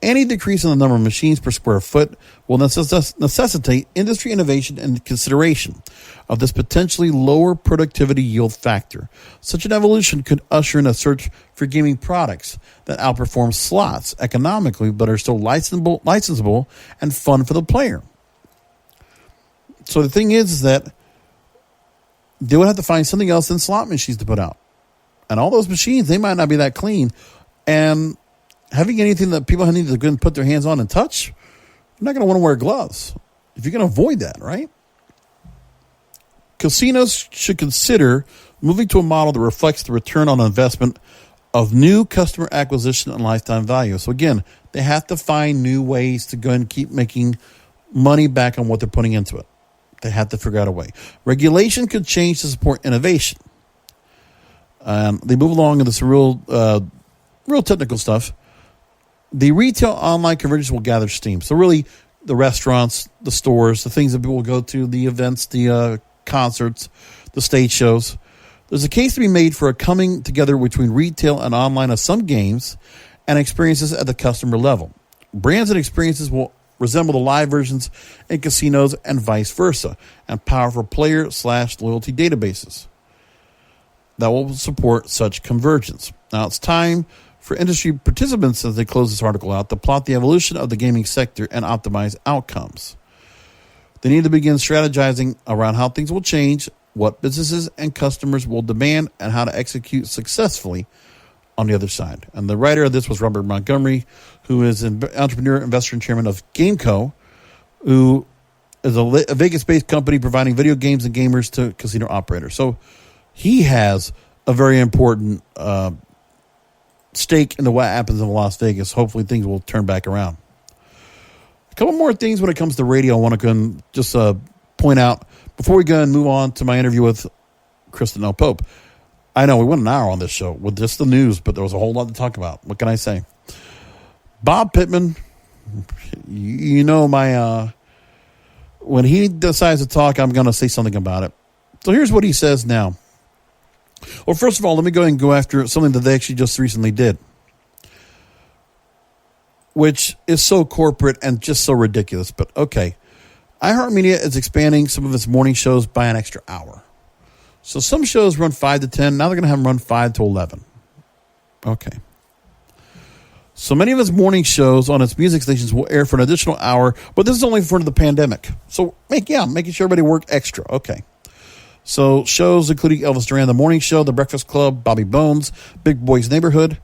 Any decrease in the number of machines per square foot will necessitate industry innovation and consideration of this potentially lower productivity yield factor. Such an evolution could usher in a search for gaming products that outperform slots economically but are still licensable and fun for the player. So the thing is that they would have to find something else than slot machines to put out. And all those machines, they might not be that clean. And having anything that people need to go and put their hands on and touch, you're not going to want to wear gloves if you're going to avoid that, right? Casinos should consider moving to a model that reflects the return on investment of new customer acquisition and lifetime value. So again, they have to find new ways to go and keep making money back on what they're putting into it. They have to figure out a way. Regulation could change to support innovation. They move along into some real technical stuff. The retail online convergence will gather steam. So really, the restaurants, the stores, the things that people will go to, the events, the concerts, the stage shows. There's a case to be made for a coming together between retail and online of some games and experiences at the customer level. Brands and experiences will resemble the live versions in casinos and vice versa, and powerful player/loyalty databases that will support such convergence. Now it's time for industry participants, as they close this article out, to plot the evolution of the gaming sector and optimize outcomes. They need to begin strategizing around how things will change, what businesses and customers will demand, and how to execute successfully on the other side. And the writer of this was Robert Montgomery, who is an entrepreneur, investor, and chairman of GameCo, who is a Vegas-based company providing video games and gamers to casino operators. So he has a very important stake in what happens in Las Vegas. Hopefully things will turn back around. A couple more things when it comes to radio I want to go and just point out before we go and move on to my interview with Kristen L. Pope. I know we went an hour on this show with just the news, but there was a whole lot to talk about. What can I say? Bob Pittman, when he decides to talk, I'm going to say something about it. So here's what he says now. Well, first of all, let me go ahead and go after something that they actually just recently did, which is so corporate and just so ridiculous. But okay, iHeartMedia is expanding some of its morning shows by an extra hour. So some shows run 5 to 10. Now they're going to have them run 5 to 11. Okay. So many of its morning shows on its music stations will air for an additional hour, but this is only for the pandemic. So making sure everybody worked extra. Okay. So shows including Elvis Duran, The Morning Show, The Breakfast Club, Bobby Bones, Big Boy's Neighborhood.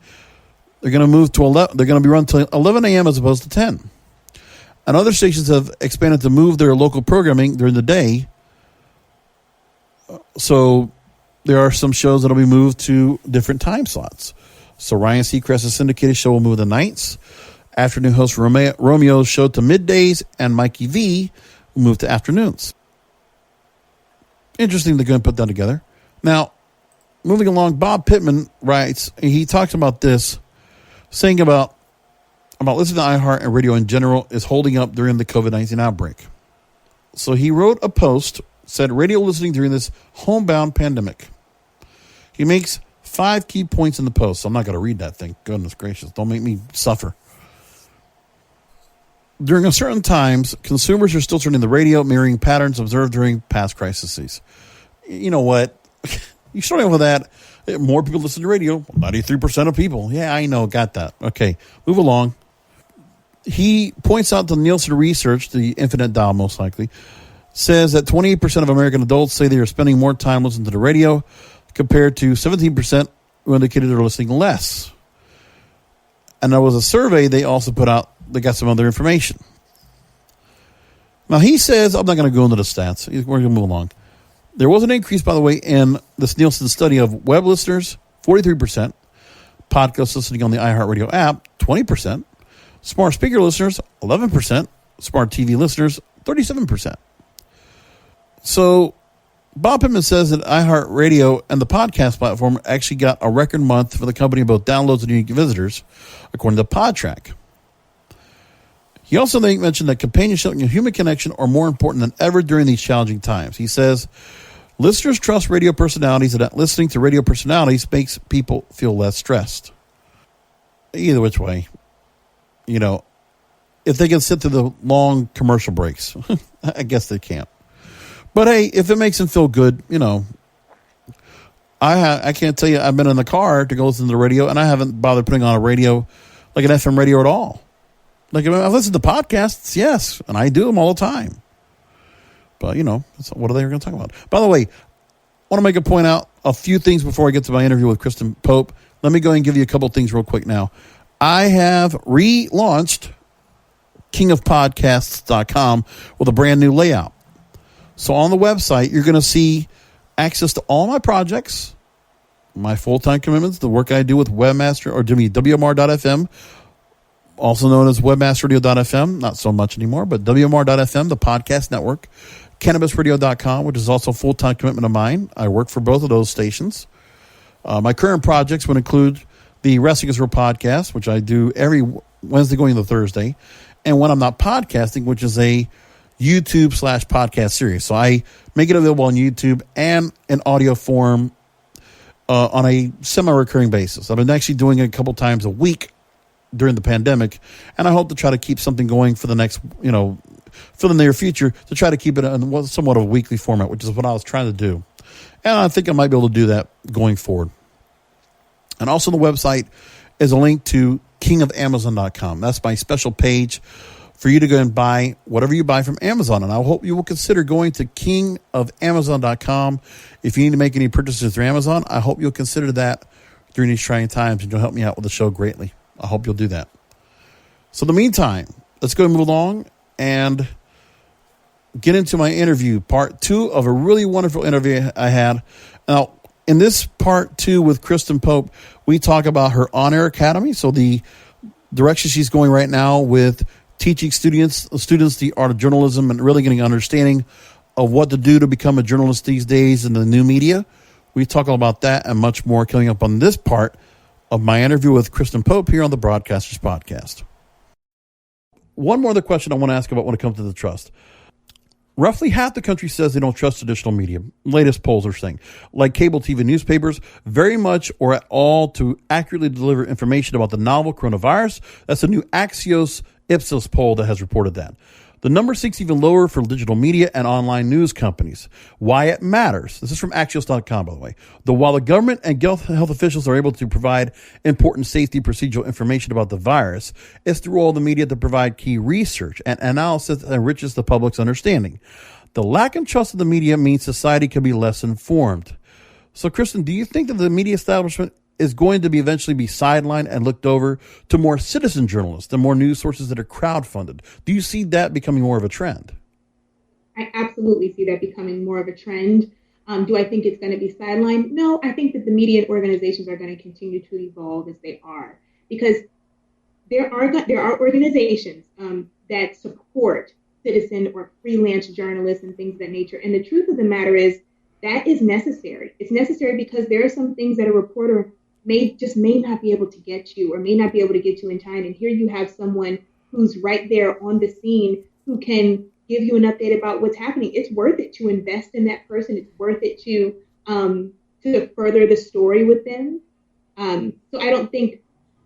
They're going to move to 11. They're going to be run until 11 a.m. as opposed to 10. And other stations have expanded to move their local programming during the day. So there are some shows that will be moved to different time slots. So Ryan Seacrest's syndicated show will move to nights. Afternoon host Romeo's show to middays, and Mikey V will move to afternoons. Interesting they're going to put that together. Now, moving along, Bob Pittman writes, he talks about this, saying about listening to iHeart and radio in general is holding up during the COVID-19 outbreak. So he wrote a post said radio listening during this homebound pandemic. He makes 5 key points in the post. So I'm not going to read that thing. Goodness gracious. Don't make me suffer. During uncertain times, consumers are still turning to the radio, mirroring patterns observed during past crises. You know what? You starting with that. More people listen to radio. 93% of people. Yeah, I know. Got that. Okay, move along. He points out the Nielsen research, the infinite dial most likely, says that 28% of American adults say they are spending more time listening to the radio compared to 17% who indicated they're listening less. And there was a survey they also put out. They got some other information. Now, he says, I'm not going to go into the stats. We're going to move along. There was an increase, by the way, in this Nielsen study of web listeners, 43%, podcast listening on the iHeartRadio app, 20%, smart speaker listeners, 11%, smart TV listeners, 37%. So Bob Pittman says that iHeartRadio and the podcast platform actually got a record month for the company in both downloads and unique visitors, according to PodTrack. He also mentioned that companionship and human connection are more important than ever during these challenging times. He says, listeners trust radio personalities and that listening to radio personalities makes people feel less stressed. Either which way, you know, if they can sit through the long commercial breaks, I guess they can't. But hey, if it makes them feel good, you know, I can't tell you, I've been in the car to go listen to the radio and I haven't bothered putting on a radio, like an FM radio at all. Like, I've listened to podcasts, yes, and I do them all the time. But, you know, what are they going to talk about? By the way, I want to make a point out a few things before I get to my interview with Kristen Pope. Let me go ahead and give you a couple things real quick now. I have relaunched kingofpodcasts.com with a brand new layout. So on the website, you're going to see access to all my projects, my full-time commitments, the work I do with Webmaster or WMR.fm, also known as webmasterradio.fm, not so much anymore, but WMR.fm, the podcast network, cannabisradio.com, which is also a full-time commitment of mine. I work for both of those stations. My current projects would include the Wrestling is Real podcast, which I do every Wednesday going into Thursday, and When I'm Not Podcasting, which is a YouTube/podcast series. So I make it available on YouTube and in audio form on a semi-recurring basis. I've been actually doing it a couple times a week during the pandemic, and I hope to try to keep something going for the next, you know, for the near future, to try to keep it in somewhat of a weekly format, which is what I was trying to do. And I think I might be able to do that going forward. And also on the website is a link to kingofamazon.com. That's my special page for you to go and buy whatever you buy from Amazon. And I hope you will consider going to kingofamazon.com. If you need to make any purchases through Amazon, I hope you'll consider that during these trying times, and you'll help me out with the show greatly. I hope you'll do that. So in the meantime, let's go and move along and get into my interview, part 2 of a really wonderful interview I had. Now, in this part 2 with Kristen Pope, we talk about her on-air academy. So the direction she's going right now with teaching students the art of journalism and really getting an understanding of what to do to become a journalist these days in the new media. We talk all about that and much more coming up on this part of my interview with Kristen Pope here on the Broadcasters Podcast. One more other question I want to ask about when it comes to the trust. Roughly half the country says they don't trust traditional media. Latest polls are saying, like cable TV newspapers, very much or at all to accurately deliver information about the novel coronavirus. That's a new Axios Ipsos poll that has reported that. The number sinks even lower for digital media and online news companies. Why it matters. This is from Axios.com, by the way. While the government and health officials are able to provide important safety procedural information about the virus, it's the role of the media to provide key research and analysis that enriches the public's understanding. The lack of trust of the media means society can be less informed. So, Kristen, do you think that the media establishment is going to eventually be sidelined and looked over to more citizen journalists and more news sources that are crowdfunded? Do you see that becoming more of a trend? I absolutely see that becoming more of a trend. Do I think it's going to be sidelined? No, I think that the media organizations are going to continue to evolve as they are, because there are organizations that support citizen or freelance journalists and things of that nature. And the truth of the matter is that is necessary. It's necessary because there are some things that a reporter may not be able to get you or may not be able to get you in time. And here you have someone who's right there on the scene who can give you an update about what's happening. It's worth it to invest in that person. It's worth it to further the story with them. So I don't think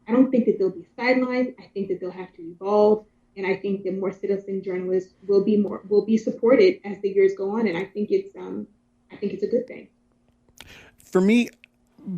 that they'll be sidelined. I think that they'll have to evolve, and I think that more citizen journalists will be supported as the years go on. And I think it's a good thing. For me,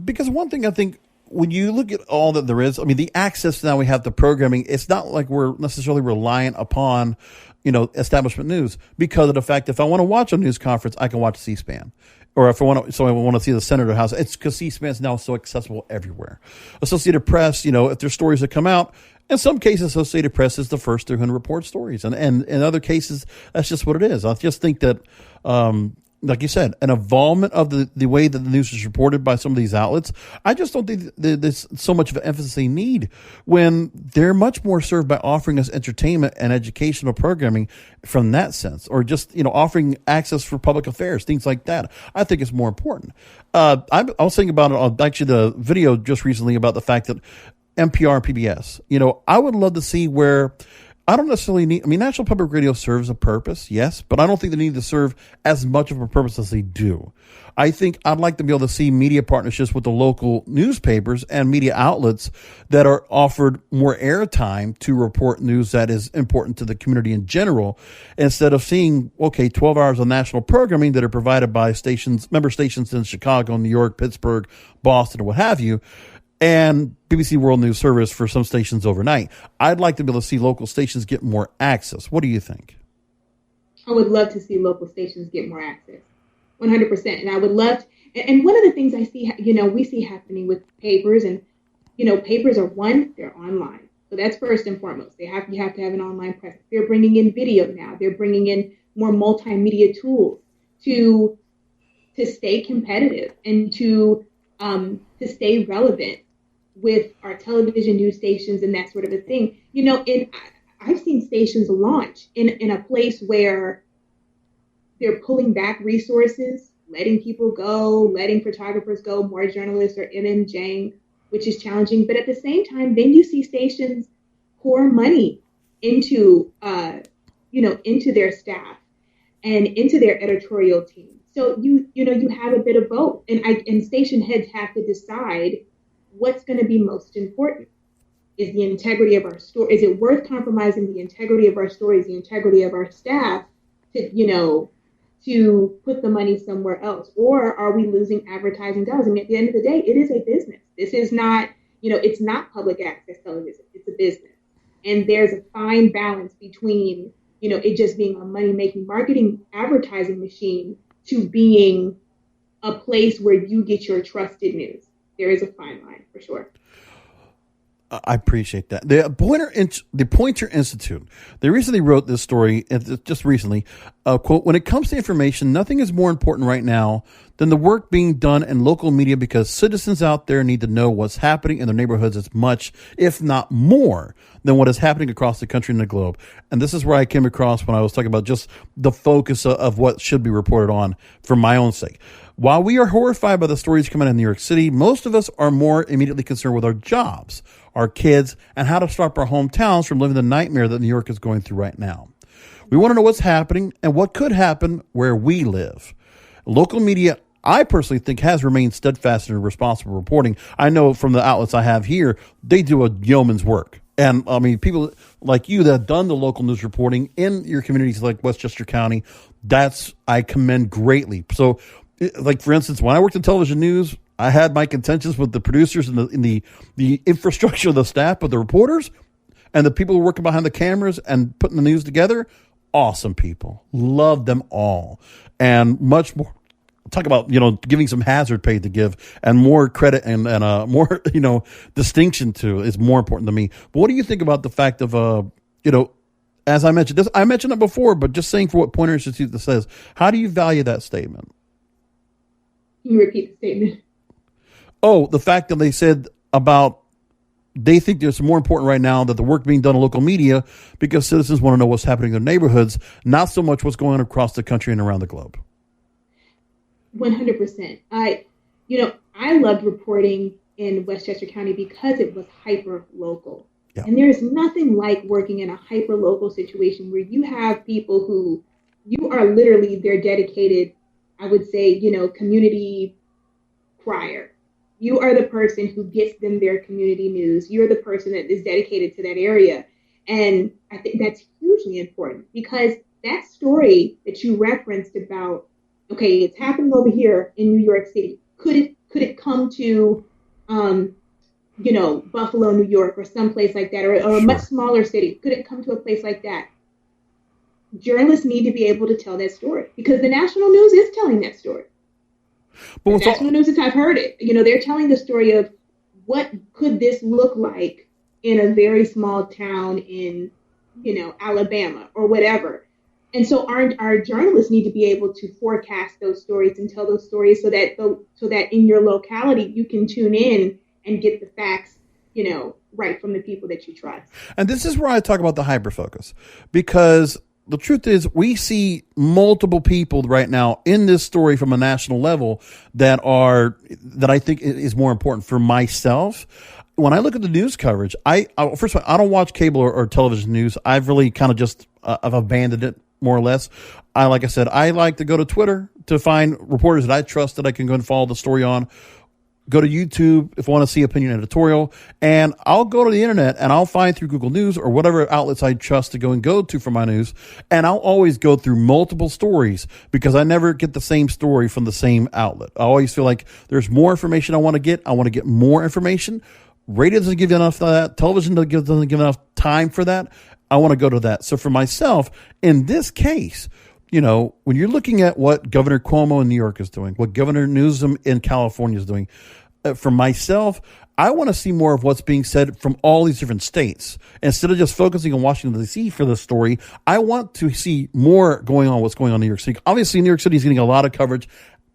because one thing I think, when you look at all that there is, I mean, the access now we have to programming, it's not like we're necessarily reliant upon, establishment news, because of the fact if I want to watch a news conference, I can watch C-SPAN. Or if I want to see the Senator House, it's because C-SPAN is now so accessible everywhere. Associated Press, if there's stories that come out, in some cases, Associated Press is the first to report stories. And in other cases, that's just what it is. I just think that, like you said, an evolvement of the way that the news is reported by some of these outlets. I just don't think there's so much of an emphasis they need when they're much more served by offering us entertainment and educational programming from that sense, or just, offering access for public affairs, things like that. I think it's more important. I was thinking about it, actually the video just recently about the fact that NPR and PBS, I would love to see where, I don't necessarily need, National Public Radio serves a purpose, yes, but I don't think they need to serve as much of a purpose as they do. I think I'd like to be able to see media partnerships with the local newspapers and media outlets that are offered more airtime to report news that is important to the community in general, instead of seeing, 12 hours of national programming that are provided by member stations in Chicago, New York, Pittsburgh, Boston, or what have you, and BBC World News Service for some stations overnight. I'd like to be able to see local stations get more access. What do you think? I would love to see local stations get more access, 100%. And I would love to, and one of the things I see, we see happening with papers, and, papers are they're online. So that's first and foremost. You have to have an online presence. They're bringing in video now. They're bringing in more multimedia tools to stay competitive and to stay relevant with our television news stations and that sort of a thing. I've seen stations launch in a place where they're pulling back resources, letting people go, letting photographers go, more journalists are MMJing, which is challenging. But at the same time, then you see stations pour money into their staff and into their editorial team. So you have a bit of both, and station heads have to decide what's going to be most important. Is the integrity of our story? Is it worth compromising the integrity of our stories, the integrity of our staff, to put the money somewhere else, or are we losing advertising dollars? At the end of the day, it is a business. This is not, it's not public access television. It's a business, and there's a fine balance between, it just being a money-making marketing advertising machine to being a place where you get your trusted news. There is a fine line for sure. I appreciate that. The Pointer Institute, they recently wrote this story, just recently, quote, "When it comes to information, nothing is more important right now than the work being done in local media, because citizens out there need to know what's happening in their neighborhoods as much, if not more, than what is happening across the country and the globe." And this is where I came across when I was talking about just the focus of what should be reported on for my own sake. While we are horrified by the stories coming out of New York City, most of us are more immediately concerned with our jobs, our kids, and how to stop our hometowns from living the nightmare that New York is going through right now. We want to know what's happening and what could happen where we live. Local media, I personally think, has remained steadfast in responsible reporting. I know from the outlets I have here, they do a yeoman's work. And people like you that have done the local news reporting in your communities like Westchester County, I commend greatly. So, like, for instance, when I worked in television news, I had my contentions with the producers and the infrastructure of the staff, but the reporters and the people who are working behind the cameras and putting the news together, awesome people. Love them all. And much more. Talk about, giving some hazard pay to give, and more credit and more, distinction to is more important to me. But what do you think about the fact of, as I mentioned, I mentioned it before, but just saying for what Pointer Institute says, how do you value that statement? Can you repeat the statement? Oh, the fact that they said about, they think it's more important right now that the work being done in local media because citizens want to know what's happening in their neighborhoods, not so much what's going on across the country and around the globe. 100%. I loved reporting in Westchester County because it was hyper local. Yeah. And there is nothing like working in a hyper-local situation where you have people who you are literally their dedicated, I would say, community crier. You are the person who gets them their community news. You're the person that is dedicated to that area. And I think that's hugely important because that story that you referenced about, okay, it's happening over here in New York City. Could it come to, Buffalo, New York, or someplace like that, or a much smaller city? Could it come to a place like that? Journalists need to be able to tell that story because the national news is telling that story. But the national news, I've heard it. They're telling the story of what could this look like in a very small town in, Alabama or whatever. And so our journalists need to be able to forecast those stories and tell those stories so that in your locality you can tune in and get the facts, right from the people that you trust. And this is where I talk about the hyper-focus, because the truth is we see multiple people right now in this story from a national level that I think is more important for myself. When I look at the news coverage, first of all, I don't watch cable or television news. I've really kind of just I've abandoned it more or less. Like I said, I like to go to Twitter to find reporters that I trust that I can go and follow the story on. Go to YouTube if I want to see opinion editorial, and I'll go to the internet and I'll find through Google News or whatever outlets I trust to go to for my news. And I'll always go through multiple stories because I never get the same story from the same outlet. I always feel like there's more information I want to get. I want to get more information. Radio doesn't give you enough of that. Television doesn't give enough time for that. I want to go to that. So for myself, in this case, when you're looking at what Governor Cuomo in New York is doing, what Governor Newsom in California is doing, for myself, I want to see more of what's being said from all these different states. Instead of just focusing on Washington, D.C. for this story, I want to see more what's going on in New York City. Obviously, New York City is getting a lot of coverage,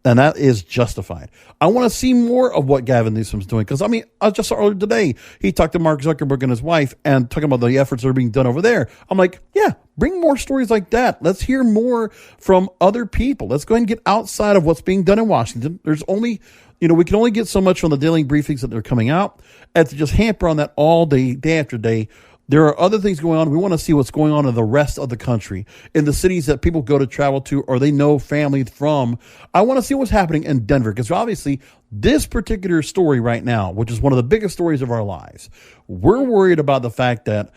and that is justified. I want to see more of what Gavin Newsom's doing. Because, I just saw earlier today, he talked to Mark Zuckerberg and his wife and talking about the efforts that are being done over there. I'm like, yeah, bring more stories like that. Let's hear more from other people. Let's go ahead and get outside of what's being done in Washington. There's only, we can only get so much from the daily briefings that are coming out. And to just hamper on that all day, day after day, there are other things going on. We want to see what's going on in the rest of the country, in the cities that people go to travel to or they know family from. I want to see what's happening in Denver because obviously this particular story right now, which is one of the biggest stories of our lives, we're worried about the fact that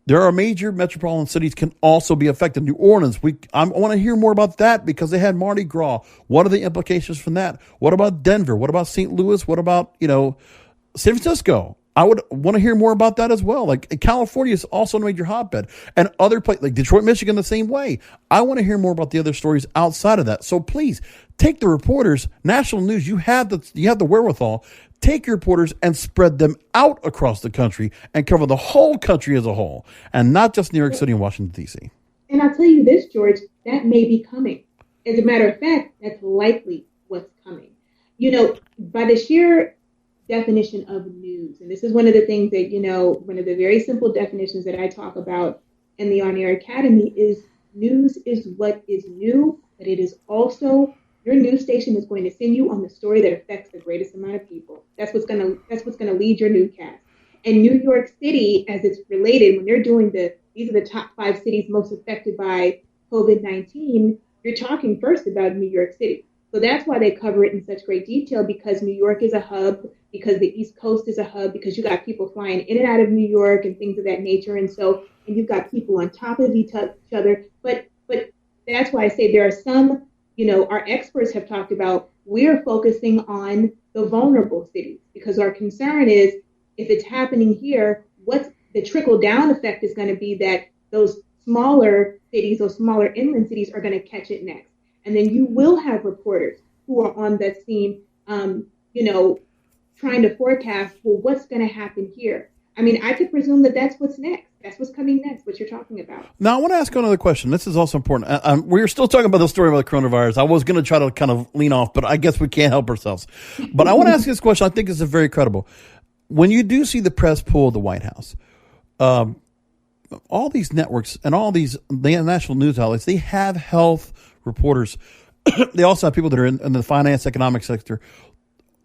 there are major metropolitan cities can also be affected. New Orleans, I want to hear more about that because they had Mardi Gras. What are the implications from that? What about Denver? What about St. Louis? What about, San Francisco? I would want to hear more about that as well. Like California is also a major hotbed, and other places like Detroit, Michigan, the same way. I want to hear more about the other stories outside of that. So please take the reporters, national news. You have the wherewithal. Take your reporters and spread them out across the country and cover the whole country as a whole, and not just New York City and Washington D.C. And I'll tell you this, George, that may be coming. As a matter of fact, that's likely what's coming. By the sheer definition of news. And this is one of the things that, one of the very simple definitions that I talk about in the On Air Academy is news is what is new, but it is also your news station is going to send you on the story that affects the greatest amount of people. That's what's going to lead your newscast. And New York City, as it's related, when they're doing these are the top 5 cities most affected by COVID-19, you're talking first about New York City. So that's why they cover it in such great detail, because New York is a hub, because the East Coast is a hub, because you got people flying in and out of New York and things of that nature. And you've got people on top of each other. But that's why I say there are some, our experts have talked about, we're focusing on the vulnerable cities because our concern is if it's happening here, what's the trickle down effect is going to be that those smaller cities, those smaller inland cities are going to catch it next. And then you will have reporters who are on that scene, trying to forecast, well, what's going to happen here? I could presume that that's what's next. That's what's coming next, what you're talking about. Now, I want to ask another question. This is also important. We're still talking about the story about the coronavirus. I was going to try to kind of lean off, but I guess we can't help ourselves. But I want to ask this question. I think this is very credible. When you do see the press pull of the White House, all these networks and all these national news outlets, they have health reporters. They also have people that are in the finance, economic sector.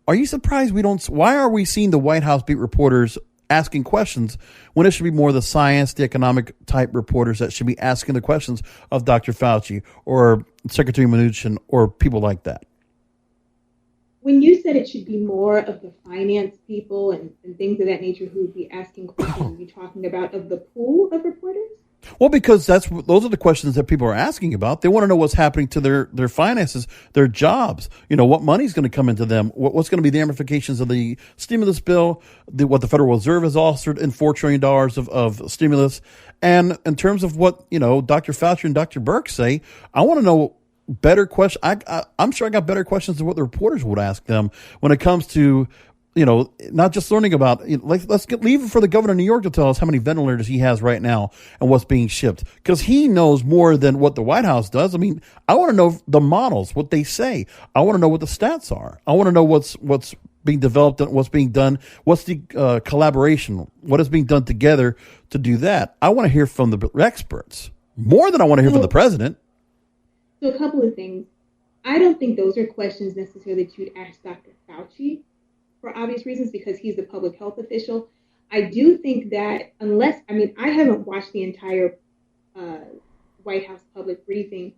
Are you surprised why are we seeing the White House beat reporters asking questions when it should be more the science, the economic type reporters that should be asking the questions of Dr. Fauci or Secretary Mnuchin or people like that? When you said it should be more of the finance people and things of that nature who would be asking questions, are you talking about of the pool of reporters? Well, because those are the questions that people are asking about. They want to know what's happening to their finances, their jobs. What money's going to come into them, what's going to be the ramifications of the stimulus bill, what the Federal Reserve has offered in $4 trillion of stimulus. And in terms of what, Dr. Fauci and Dr. Birx say, I want to know better questions. I'm sure I got better questions than what the reporters would ask them when it comes to not just learning about, leave it for the governor of New York to tell us how many ventilators he has right now and what's being shipped, because he knows more than what the White House does. I mean, I want to know the models, what they say. I want to know what the stats are. I want to know what's being developed and what's being done. What's the collaboration? What is being done together to do that? I want to hear from the experts more than I want to hear from the president. So a couple of things. I don't think those are questions necessarily that you'd ask Dr. Fauci, for obvious reasons, because he's the public health official. I do think that I haven't watched the entire White House public briefing,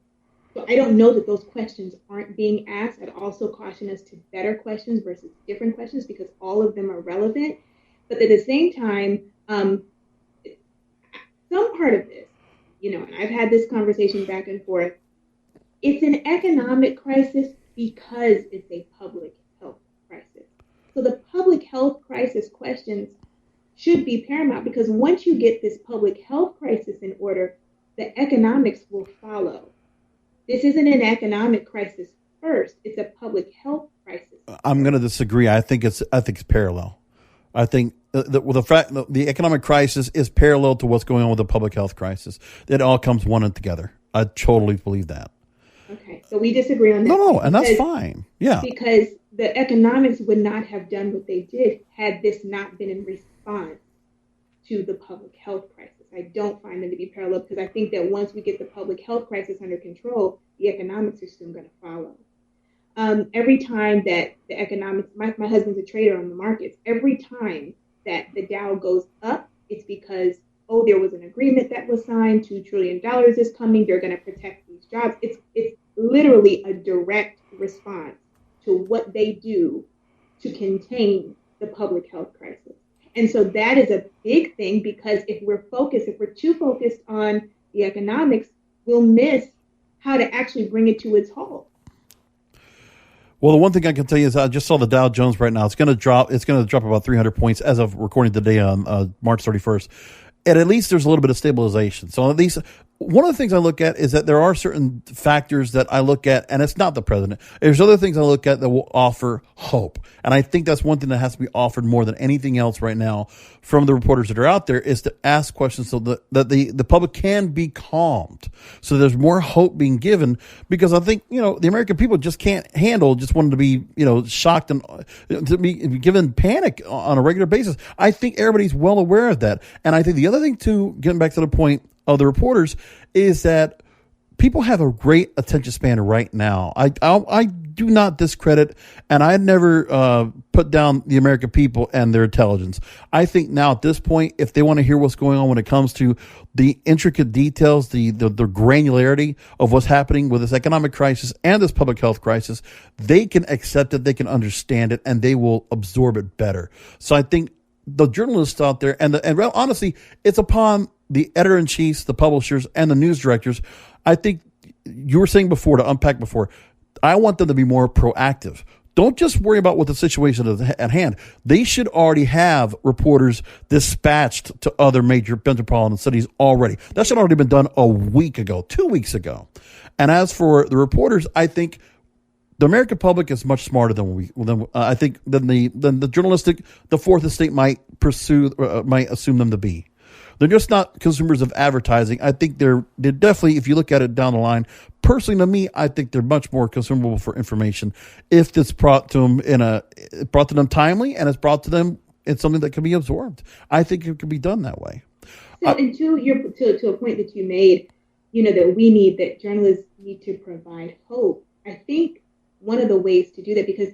so I don't know that those questions aren't being asked. I'd also caution us to better questions versus different questions, because all of them are relevant. But at the same time, some part of this, and I've had this conversation back and forth, it's an economic crisis because it's a public health crisis. So the public health crisis questions should be paramount, because once you get this public health crisis in order, the economics will follow. This isn't an economic crisis first; it's a public health crisis. I'm going to disagree. I think it's parallel. I think the economic crisis is parallel to what's going on with the public health crisis. It all comes one and together. I totally believe that. Okay, so we disagree on that. No, and that's fine. Yeah, because the economics would not have done what they did had this not been in response to the public health crisis. I don't find them to be parallel, because I think that once we get the public health crisis under control, the economics are soon going to follow. Every time that the economics, my husband's a trader on the markets, every time that the Dow goes up, it's because, there was an agreement that was signed, $2 trillion is coming, they're going to protect these jobs. It's literally a direct response to what they do to contain the public health crisis. And so that is a big thing, because if we're too focused on the economics, we'll miss how to actually bring it to its halt. Well, the one thing I can tell you is I just saw the Dow Jones right now. It's going to drop about 300 points as of recording today on March 31st. And at least there's a little bit of stabilization. So at least one of the things I look at is that there are certain factors that I look at, and it's not the president. There's other things I look at that will offer hope. And I think that's one thing that has to be offered more than anything else right now from the reporters that are out there, is to ask questions so that the public can be calmed. So there's more hope being given, because I think, the American people just can't handle just wanting to be, shocked and to be given panic on a regular basis. I think everybody's well aware of that. And I think the other thing too, getting back to the point of the reporters, is that people have a great attention span right now. I do not discredit, and I never put down the American people and their intelligence. I think now at this point, if they want to hear what's going on when it comes to the intricate details, the granularity of what's happening with this economic crisis and this public health crisis, they can accept it, they can understand it, and they will absorb it better. So I think the journalists out there, and honestly, it's upon the editor-in-chiefs, the publishers, and the news directors. I think you were saying before, to unpack before, I want them to be more proactive. Don't just worry about what the situation is at hand. They should already have reporters dispatched to other major metropolitan cities already. That should already been done a week ago, 2 weeks ago. And as for the reporters, I think the American public is much smarter than the journalistic, the fourth estate might assume them to be. They're just not consumers of advertising. I think they're definitely, if you look at it down the line, personally to me, I think they're much more consumable for information if it's brought to them timely, and it's brought to them in something that can be absorbed. I think it can be done that way. So, and to a point that you made, that journalists need to provide hope. I think one of the ways to do that, because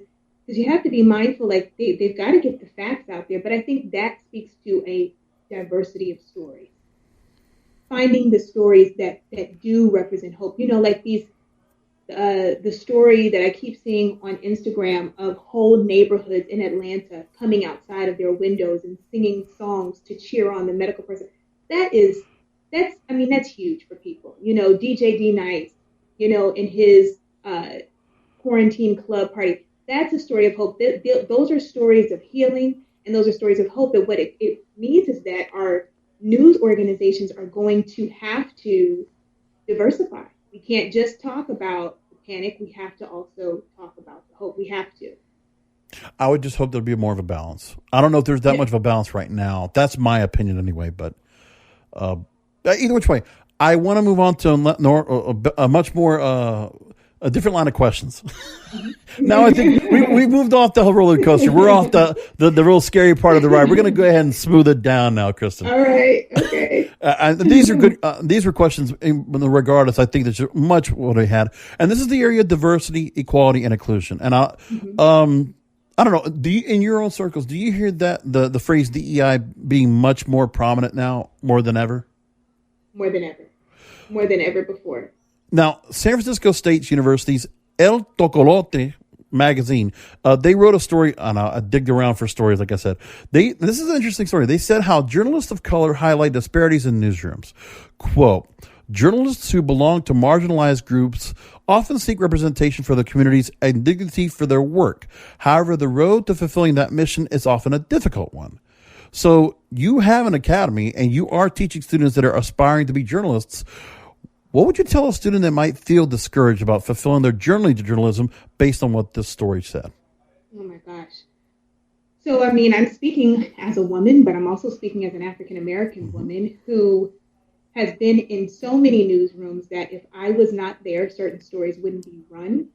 because you have to be mindful, like they've got to get the facts out there. But I think that speaks to a diversity of stories. Finding the stories that do represent hope. Like these, the story that I keep seeing on Instagram of whole neighborhoods in Atlanta coming outside of their windows and singing songs to cheer on the medical person. That's huge for people. DJ D Nice, in his quarantine club party. That's a story of hope. Those are stories of healing, and those are stories of hope. And what it means is that our news organizations are going to have to diversify. We can't just talk about the panic. We have to also talk about the hope. We have to. I would just hope there'd be more of a balance. I don't know if there's that much of a balance right now. That's my opinion anyway, but either which way, I want to move on to a much more a different line of questions. Now I think we moved off the roller coaster. We're off the real scary part of the ride. We're going to go ahead and smooth it down now, Kristen. All right. Okay. These are good. These were questions regardless. I think there's much what I had. And this is the area of diversity, equality, and inclusion. And I don't know. Do you, in your own circles, do you hear that the phrase DEI being much more prominent now, more than ever? More than ever before. Now, San Francisco State University's El Tocolote magazine, they wrote a story, and I digged around for stories, like I said. This is an interesting story. They said how journalists of color highlight disparities in newsrooms. Quote, journalists who belong to marginalized groups often seek representation for their communities and dignity for their work. However, the road to fulfilling that mission is often a difficult one. So you have an academy, and you are teaching students that are aspiring to be journalists. What would you tell a student that might feel discouraged about fulfilling their journalism based on what this story said? Oh my gosh. So, I'm speaking as a woman, but I'm also speaking as an African-American woman who has been in so many newsrooms that if I was not there, certain stories wouldn't be run.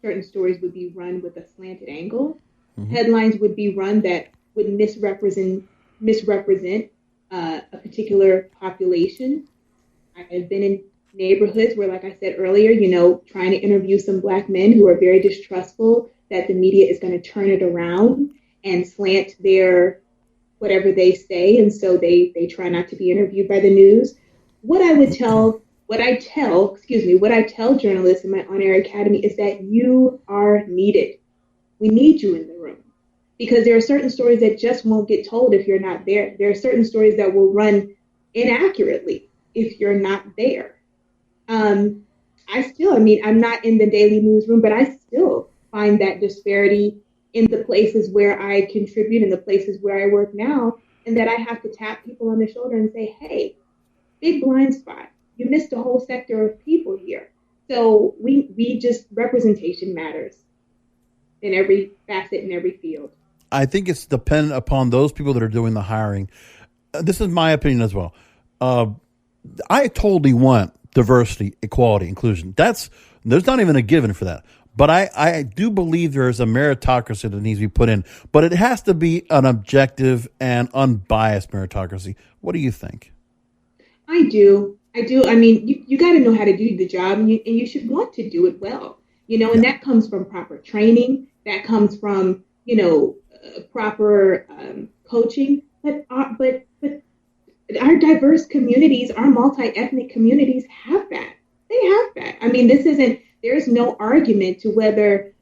Certain stories would be run with a slanted angle. Mm-hmm. Headlines would be run that would misrepresent a particular population. I have been in neighborhoods where, like I said earlier, trying to interview some Black men who are very distrustful that the media is going to turn it around and slant their whatever they say. And so they try not to be interviewed by the news. What I tell journalists in my on-air academy is that you are needed. We need you in the room because there are certain stories that just won't get told if you're not there. There are certain stories that will run inaccurately if you're not there. I'm not in the daily newsroom, but I still find that disparity in the places where I contribute, in the places where I work now, and that I have to tap people on the shoulder and say, hey, big blind spot. You missed a whole sector of people here. So we just, representation matters in every facet, in every field. I think it's dependent upon those people that are doing the hiring. This is my opinion as well. I totally want diversity, equality, inclusion. There's not even a given for that. But I do believe there is a meritocracy that needs to be put in. But it has to be an objective and unbiased meritocracy. What do you think? I do. You got to know how to do the job, and you should want to do it well. And that comes from proper training. That comes from, proper coaching. But our diverse communities, our multi-ethnic communities have that. They have that. There's no argument to whether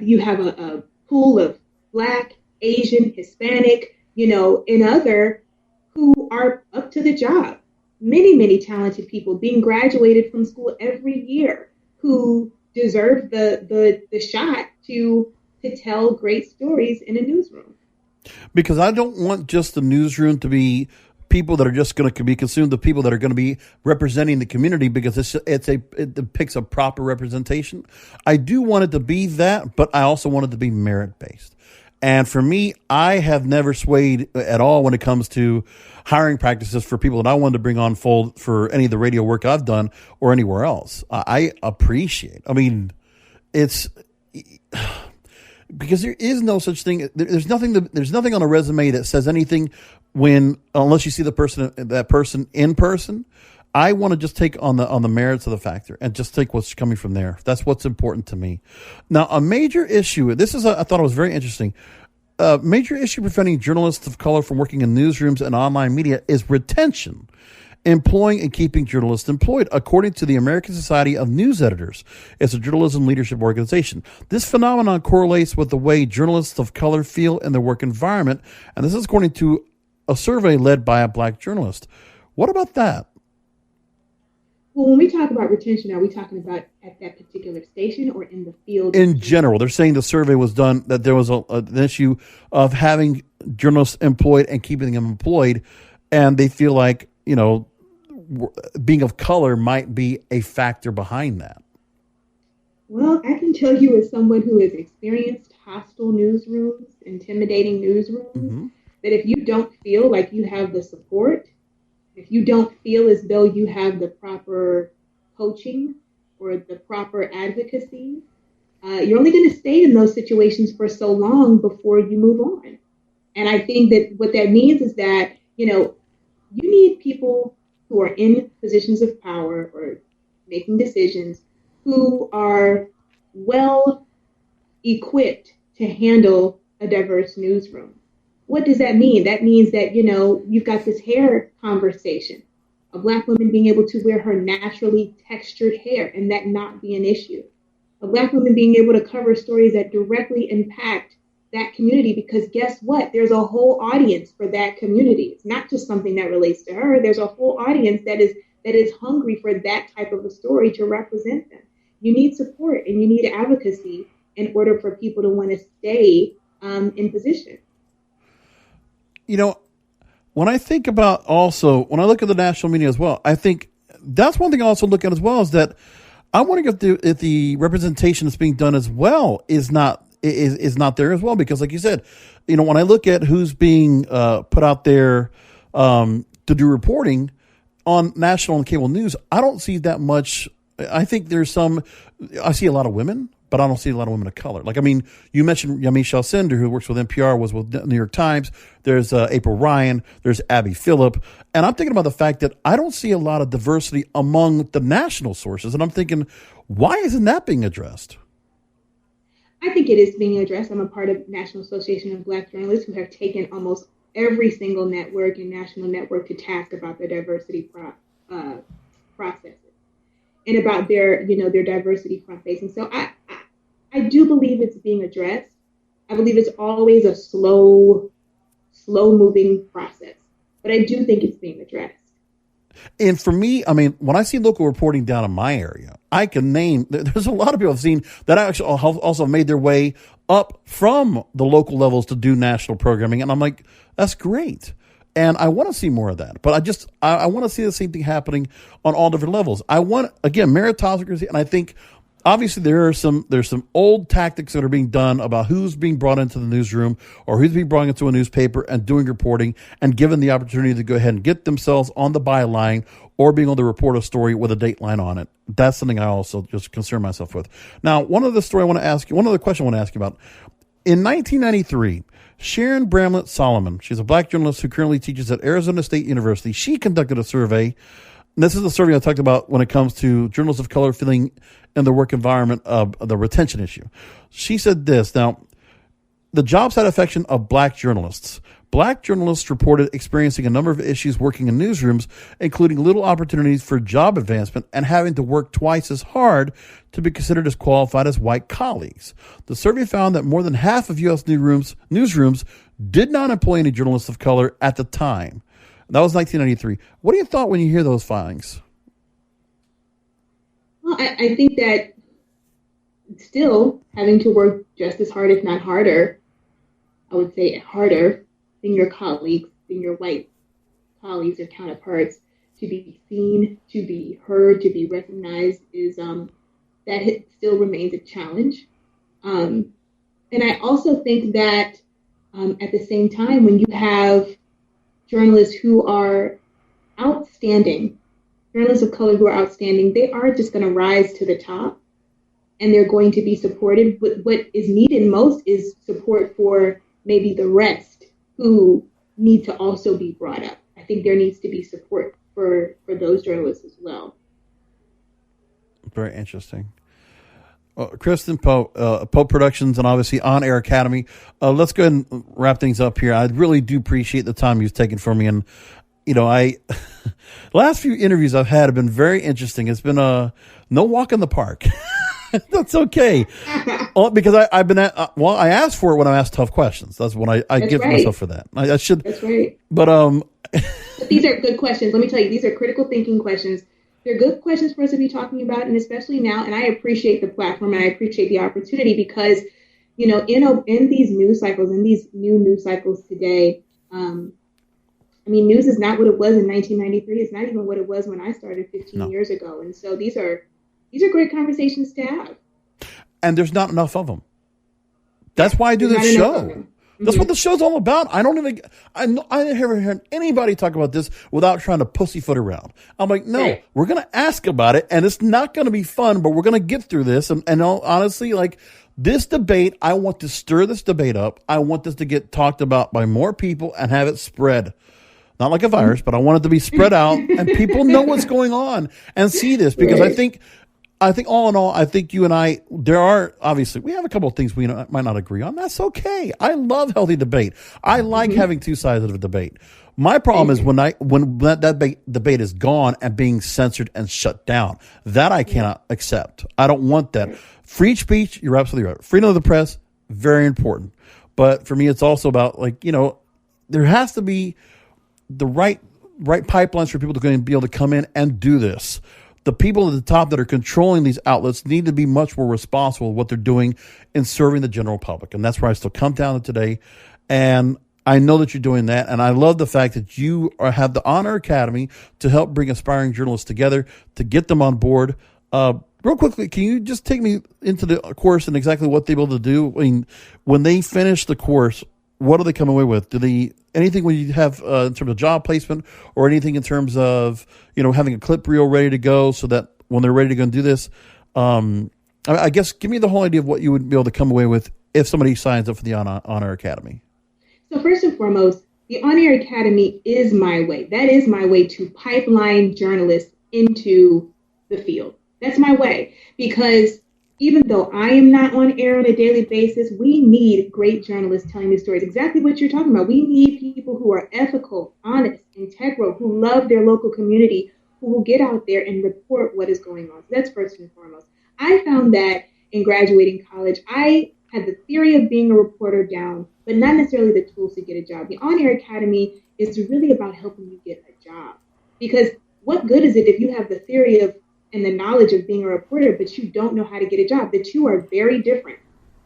you have a pool of Black, Asian, Hispanic, and other who are up to the job. Many, many talented people being graduated from school every year who deserve the shot to tell great stories in a newsroom. Because I don't want just the newsroom to be people that are just going to be consumed, the people that are going to be representing the community, because it depicts a proper representation. I do want it to be that, but I also want it to be merit-based. And for me, I have never swayed at all when it comes to hiring practices for people that I wanted to bring on fold for any of the radio work I've done or anywhere else. I appreciate. It's because there is no such thing. There's nothing on a resume that says anything unless you see that person in person. I want to just take on the merits of the factor and just take what's coming from there. That's what's important to me. Now, a major issue, I thought it was very interesting. A major issue preventing journalists of color from working in newsrooms and online media is retention, employing and keeping journalists employed, according to the American Society of News Editors. It's a journalism leadership organization. This phenomenon correlates with the way journalists of color feel in their work environment, and this is according to a survey led by a black journalist. What about that? Well, when we talk about retention, are we talking about at that particular station or in the field? In general, they're saying the survey was done that there was an issue of having journalists employed and keeping them employed, and they feel like, being of color might be a factor behind that. Well, I can tell you as someone who has experienced hostile newsrooms, intimidating newsrooms, that if you don't feel like you have the support, if you don't feel as though you have the proper coaching or the proper advocacy, you're only going to stay in those situations for so long before you move on. And I think that what that means is that, you need people who are in positions of power or making decisions who are well equipped to handle a diverse newsroom. What does that mean? That means that, you've got this hair conversation, a Black woman being able to wear her naturally textured hair and that not be an issue. A Black woman being able to cover stories that directly impact that community, because guess what? There's a whole audience for that community. It's not just something that relates to her. There's a whole audience that is hungry for that type of a story to represent them. You need support and you need advocacy in order for people to want to stay in position. When I think about when I look at the national media as well, I think that's one thing I also look at as well, is that I'm wondering if the representation that's being done as well is not there as well, because like you said, when I look at who's being put out there to do reporting on national and cable news, I don't see that much. I think I see a lot of women, but I don't see a lot of women of color. You mentioned Yamiche Alcindor, who works with NPR, was with the New York Times. There's April Ryan. There's Abby Phillip. And I'm thinking about the fact that I don't see a lot of diversity among the national sources. And I'm thinking, why isn't that being addressed? I think it is being addressed. I'm a part of the National Association of Black Journalists, who have taken almost every single network and national network to task about their diversity processes and about their diversity front facing. So I do believe it's being addressed. I believe it's always a slow moving process, but I do think it's being addressed. And for me, when I see local reporting down in my area, I can name, there's a lot of people I've seen that actually also made their way up from the local levels to do national programming. And I'm like, that's great. And I want to see more of that. But I want to see the same thing happening on all different levels. I want, again, meritocracy. And I think obviously there's some old tactics that are being done about who's being brought into the newsroom or who's being brought into a newspaper and doing reporting and given the opportunity to go ahead and get themselves on the byline or being able to report a story with a dateline on it. That's something I also just concern myself with. Now, one other question I want to ask you about. In 1993, Sharon Bramlett Solomon, she's a black journalist who currently teaches at Arizona State University. She conducted a survey. And this is the survey I talked about when it comes to journalists of color feeling in the work environment of the retention issue. She said this. Now, the job satisfaction of black journalists. Black journalists reported experiencing a number of issues working in newsrooms, including little opportunities for job advancement and having to work twice as hard to be considered as qualified as white colleagues. The survey found that more than half of U.S. newsrooms did not employ any journalists of color at the time. That was 1993. What do you thought when you hear those findings? Well, I think that still having to work just as hard, if not harder, I would say harder than your colleagues, than your white colleagues or counterparts, to be seen, to be heard, to be recognized is that it still remains a challenge. And I also think that at the same time, when you have journalists who are outstanding, journalists of color who are outstanding, they are just going to rise to the top and they're going to be supported. What is needed most is support for maybe the rest who need to also be brought up. I think there needs to be support for those journalists as well. Very interesting. Kristen Pope, Pope Productions, and obviously On Air Academy. Let's go ahead and wrap things up here. I really do appreciate the time you've taken for me. And, last few interviews I've had have been very interesting. It's been no walk in the park. That's okay. Because I've been I asked for it when I asked tough questions. That's when I give myself for that. I should. That's right. But these are good questions. Let me tell you, these are critical thinking questions. They're good questions for us to be talking about, and especially now. And I appreciate the platform and I appreciate the opportunity because, in these news cycles, in these new news cycles today, news is not what it was in 1993. It's not even what it was when I started 15 years ago. And so these are great conversations to have. And there's not enough of them. That's why I do this show. That's what the show's all about. I never heard anybody talk about this without trying to pussyfoot around. I'm like, no, we're going to ask about it, and it's not going to be fun, but we're going to get through this. And honestly, like this debate, I want to stir this debate up. I want this to get talked about by more people and have it spread. Not like a virus, but I want it to be spread out and people know what's going on and see this because I think all in all, I think you and I, we have a couple of things we might not agree on. That's okay. I love healthy debate. I like having two sides of a debate. My problem is when that debate is gone and being censored and shut down. That I cannot accept. I don't want that. Free speech, you're absolutely right. Freedom of the press, very important. But for me, it's also about there has to be the right pipelines for people to be able to come in and do this. The people at the top that are controlling these outlets need to be much more responsible with what they're doing in serving the general public. And that's where I still come down to today. And I know that you're doing that. And I love the fact that you have the On Air Academy to help bring aspiring journalists together, to get them on board. Real quickly, can you just take me into the course and exactly what they're able to do? I mean, when they finish the course, what do they come away with? Anything when you have in terms of job placement or anything in terms of, having a clip reel ready to go so that when they're ready to go and do this, I guess give me the whole idea of what you would be able to come away with if somebody signs up for the On Air Academy. So first and foremost, the On Air Academy is my way. That is my way to pipeline journalists into the field. That's my way because even though I am not on air on a daily basis, we need great journalists telling these stories. Exactly what you're talking about. We need people who are ethical, honest, integral, who love their local community, who will get out there and report what is going on. So that's first and foremost. I found that in graduating college, I had the theory of being a reporter down, but not necessarily the tools to get a job. The On Air Academy is really about helping you get a job. Because what good is it if you have the theory of and the knowledge of being a reporter, but you don't know how to get a job? The two are very different.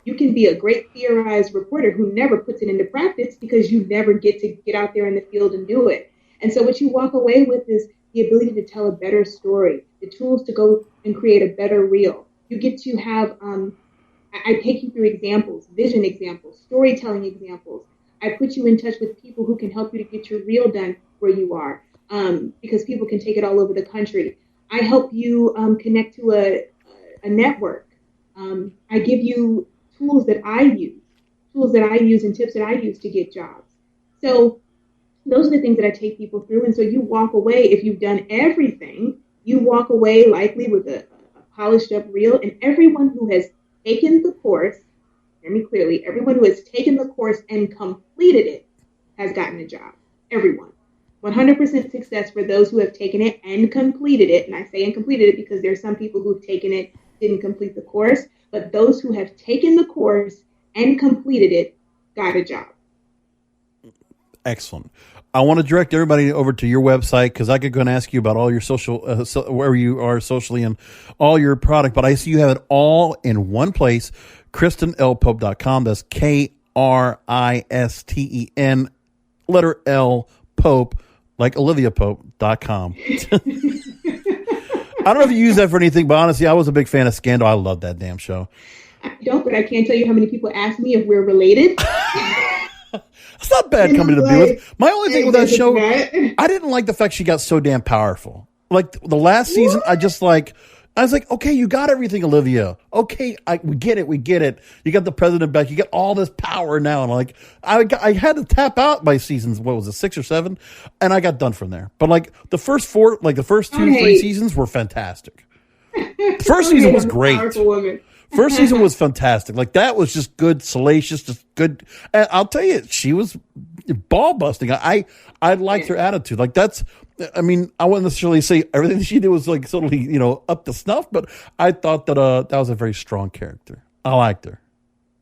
You can be a great theorized reporter who never puts it into practice because you never get to get out there in the field and do it. And so what you walk away with is the ability to tell a better story, the tools to go and create a better reel. You get to have, I take you through examples, vision examples, storytelling examples. I put you in touch with people who can help you to get your reel done where you are, because people can take it all over the country. I help you connect to a network. I give you tools that I use and tips that I use to get jobs. So those are the things that I take people through. And so you walk away, if you've done everything, you walk away likely with a polished up reel. And everyone who has taken the course, hear me clearly, everyone who has taken the course and completed it has gotten a job. Everyone. 100% success for those who have taken it and completed it. And I say and completed it because there are some people who've taken it, didn't complete the course, but those who have taken the course and completed it got a job. Excellent. I want to direct everybody over to your website because I could go and ask you about all your social, where you are socially and all your product, but I see you have it all in one place, KristenLPope.com. That's KRISTEN, letter L, Pope, like OliviaPope.com. I don't know if you use that for anything, but honestly, I was a big fan of Scandal. I love that damn show. I don't, but I can't tell you how many people ask me if we're related. It's not bad company to be with. My only thing with that show, I didn't like the fact she got so damn powerful. Like the last season, I just like, I was like, okay, you got everything, Olivia. Okay, we get it. You got the president back. You got all this power now. And like, I had to tap out by seasons, what was it, 6 or 7? And I got done from there. But like the first 4, like the first 2, 3 seasons were fantastic. First season was great. First season was fantastic. Like that was just good, salacious, just good. And I'll tell you, she was ball busting. I liked her attitude. Like that's, I mean, I wouldn't necessarily say everything she did was like totally, up to snuff, but I thought that that was a very strong character. I liked her.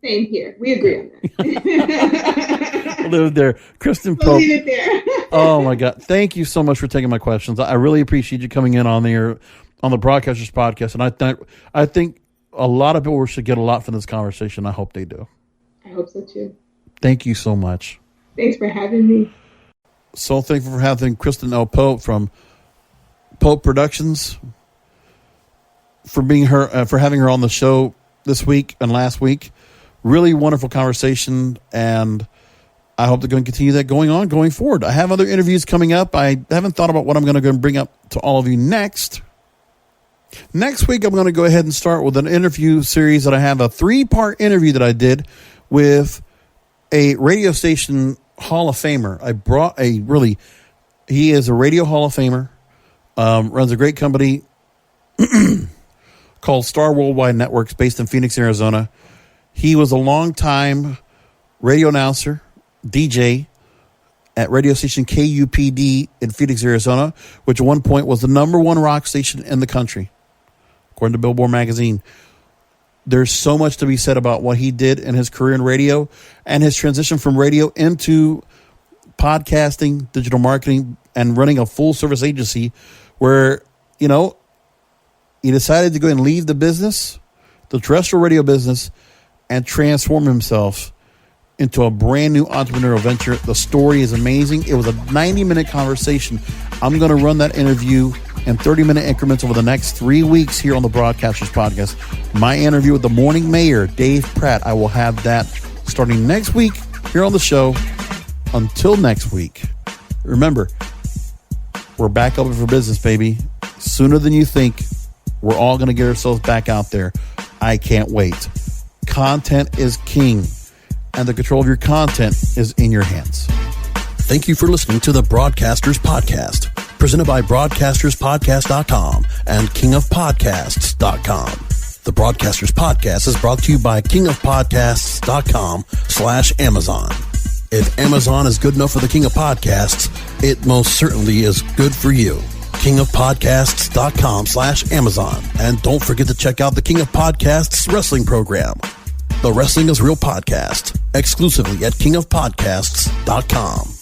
Same here. We agree on that. Live there. Kristen Pope. We'll leave it there. Oh my God. Thank you so much for taking my questions. I really appreciate you coming in on the Broadcasters Podcast. And I think a lot of people should get a lot from this conversation. I hope they do. I hope so too. Thank you so much. Thanks for having me. So thankful for having Kristen L. Pope from Pope Productions for having her on the show this week and last week. Really wonderful conversation, and I hope they're going to continue that going forward. I have other interviews coming up. I haven't thought about what I'm going to go and bring up to all of you next. Next week, I'm going to go ahead and start with an interview series that I have, a 3-part interview that I did with a radio station Hall of Famer. I brought he is a radio Hall of Famer, runs a great company called Star Worldwide Networks based in Phoenix, Arizona. He was a longtime radio announcer, DJ at radio station KUPD in Phoenix, Arizona, which at one point was the #1 rock station in the country, according to Billboard magazine. There's so much to be said about what he did in his career in radio and his transition from radio into podcasting, digital marketing, and running a full service agency where, he decided to go and leave the business, the terrestrial radio business, and transform himself into a brand new entrepreneurial venture. The story is amazing. It was a 90-minute conversation. I'm going to run that interview in 30-minute increments over the next 3 weeks here on the Broadcasters Podcast. My interview with the morning mayor, Dave Pratt, I will have that starting next week here on the show. Until next week, remember, we're back open for business, baby. Sooner than you think, we're all going to get ourselves back out there. I can't wait. Content is king, and the control of your content is in your hands. Thank you for listening to the Broadcasters Podcast, presented by BroadcastersPodcast.com and KingofPodcasts.com. The Broadcasters Podcast is brought to you by KingofPodcasts.com/Amazon. If Amazon is good enough for the King of Podcasts, it most certainly is good for you. KingofPodcasts.com/Amazon. And don't forget to check out the King of Podcasts wrestling program, the Wrestling is Real podcast, exclusively at KingofPodcasts.com.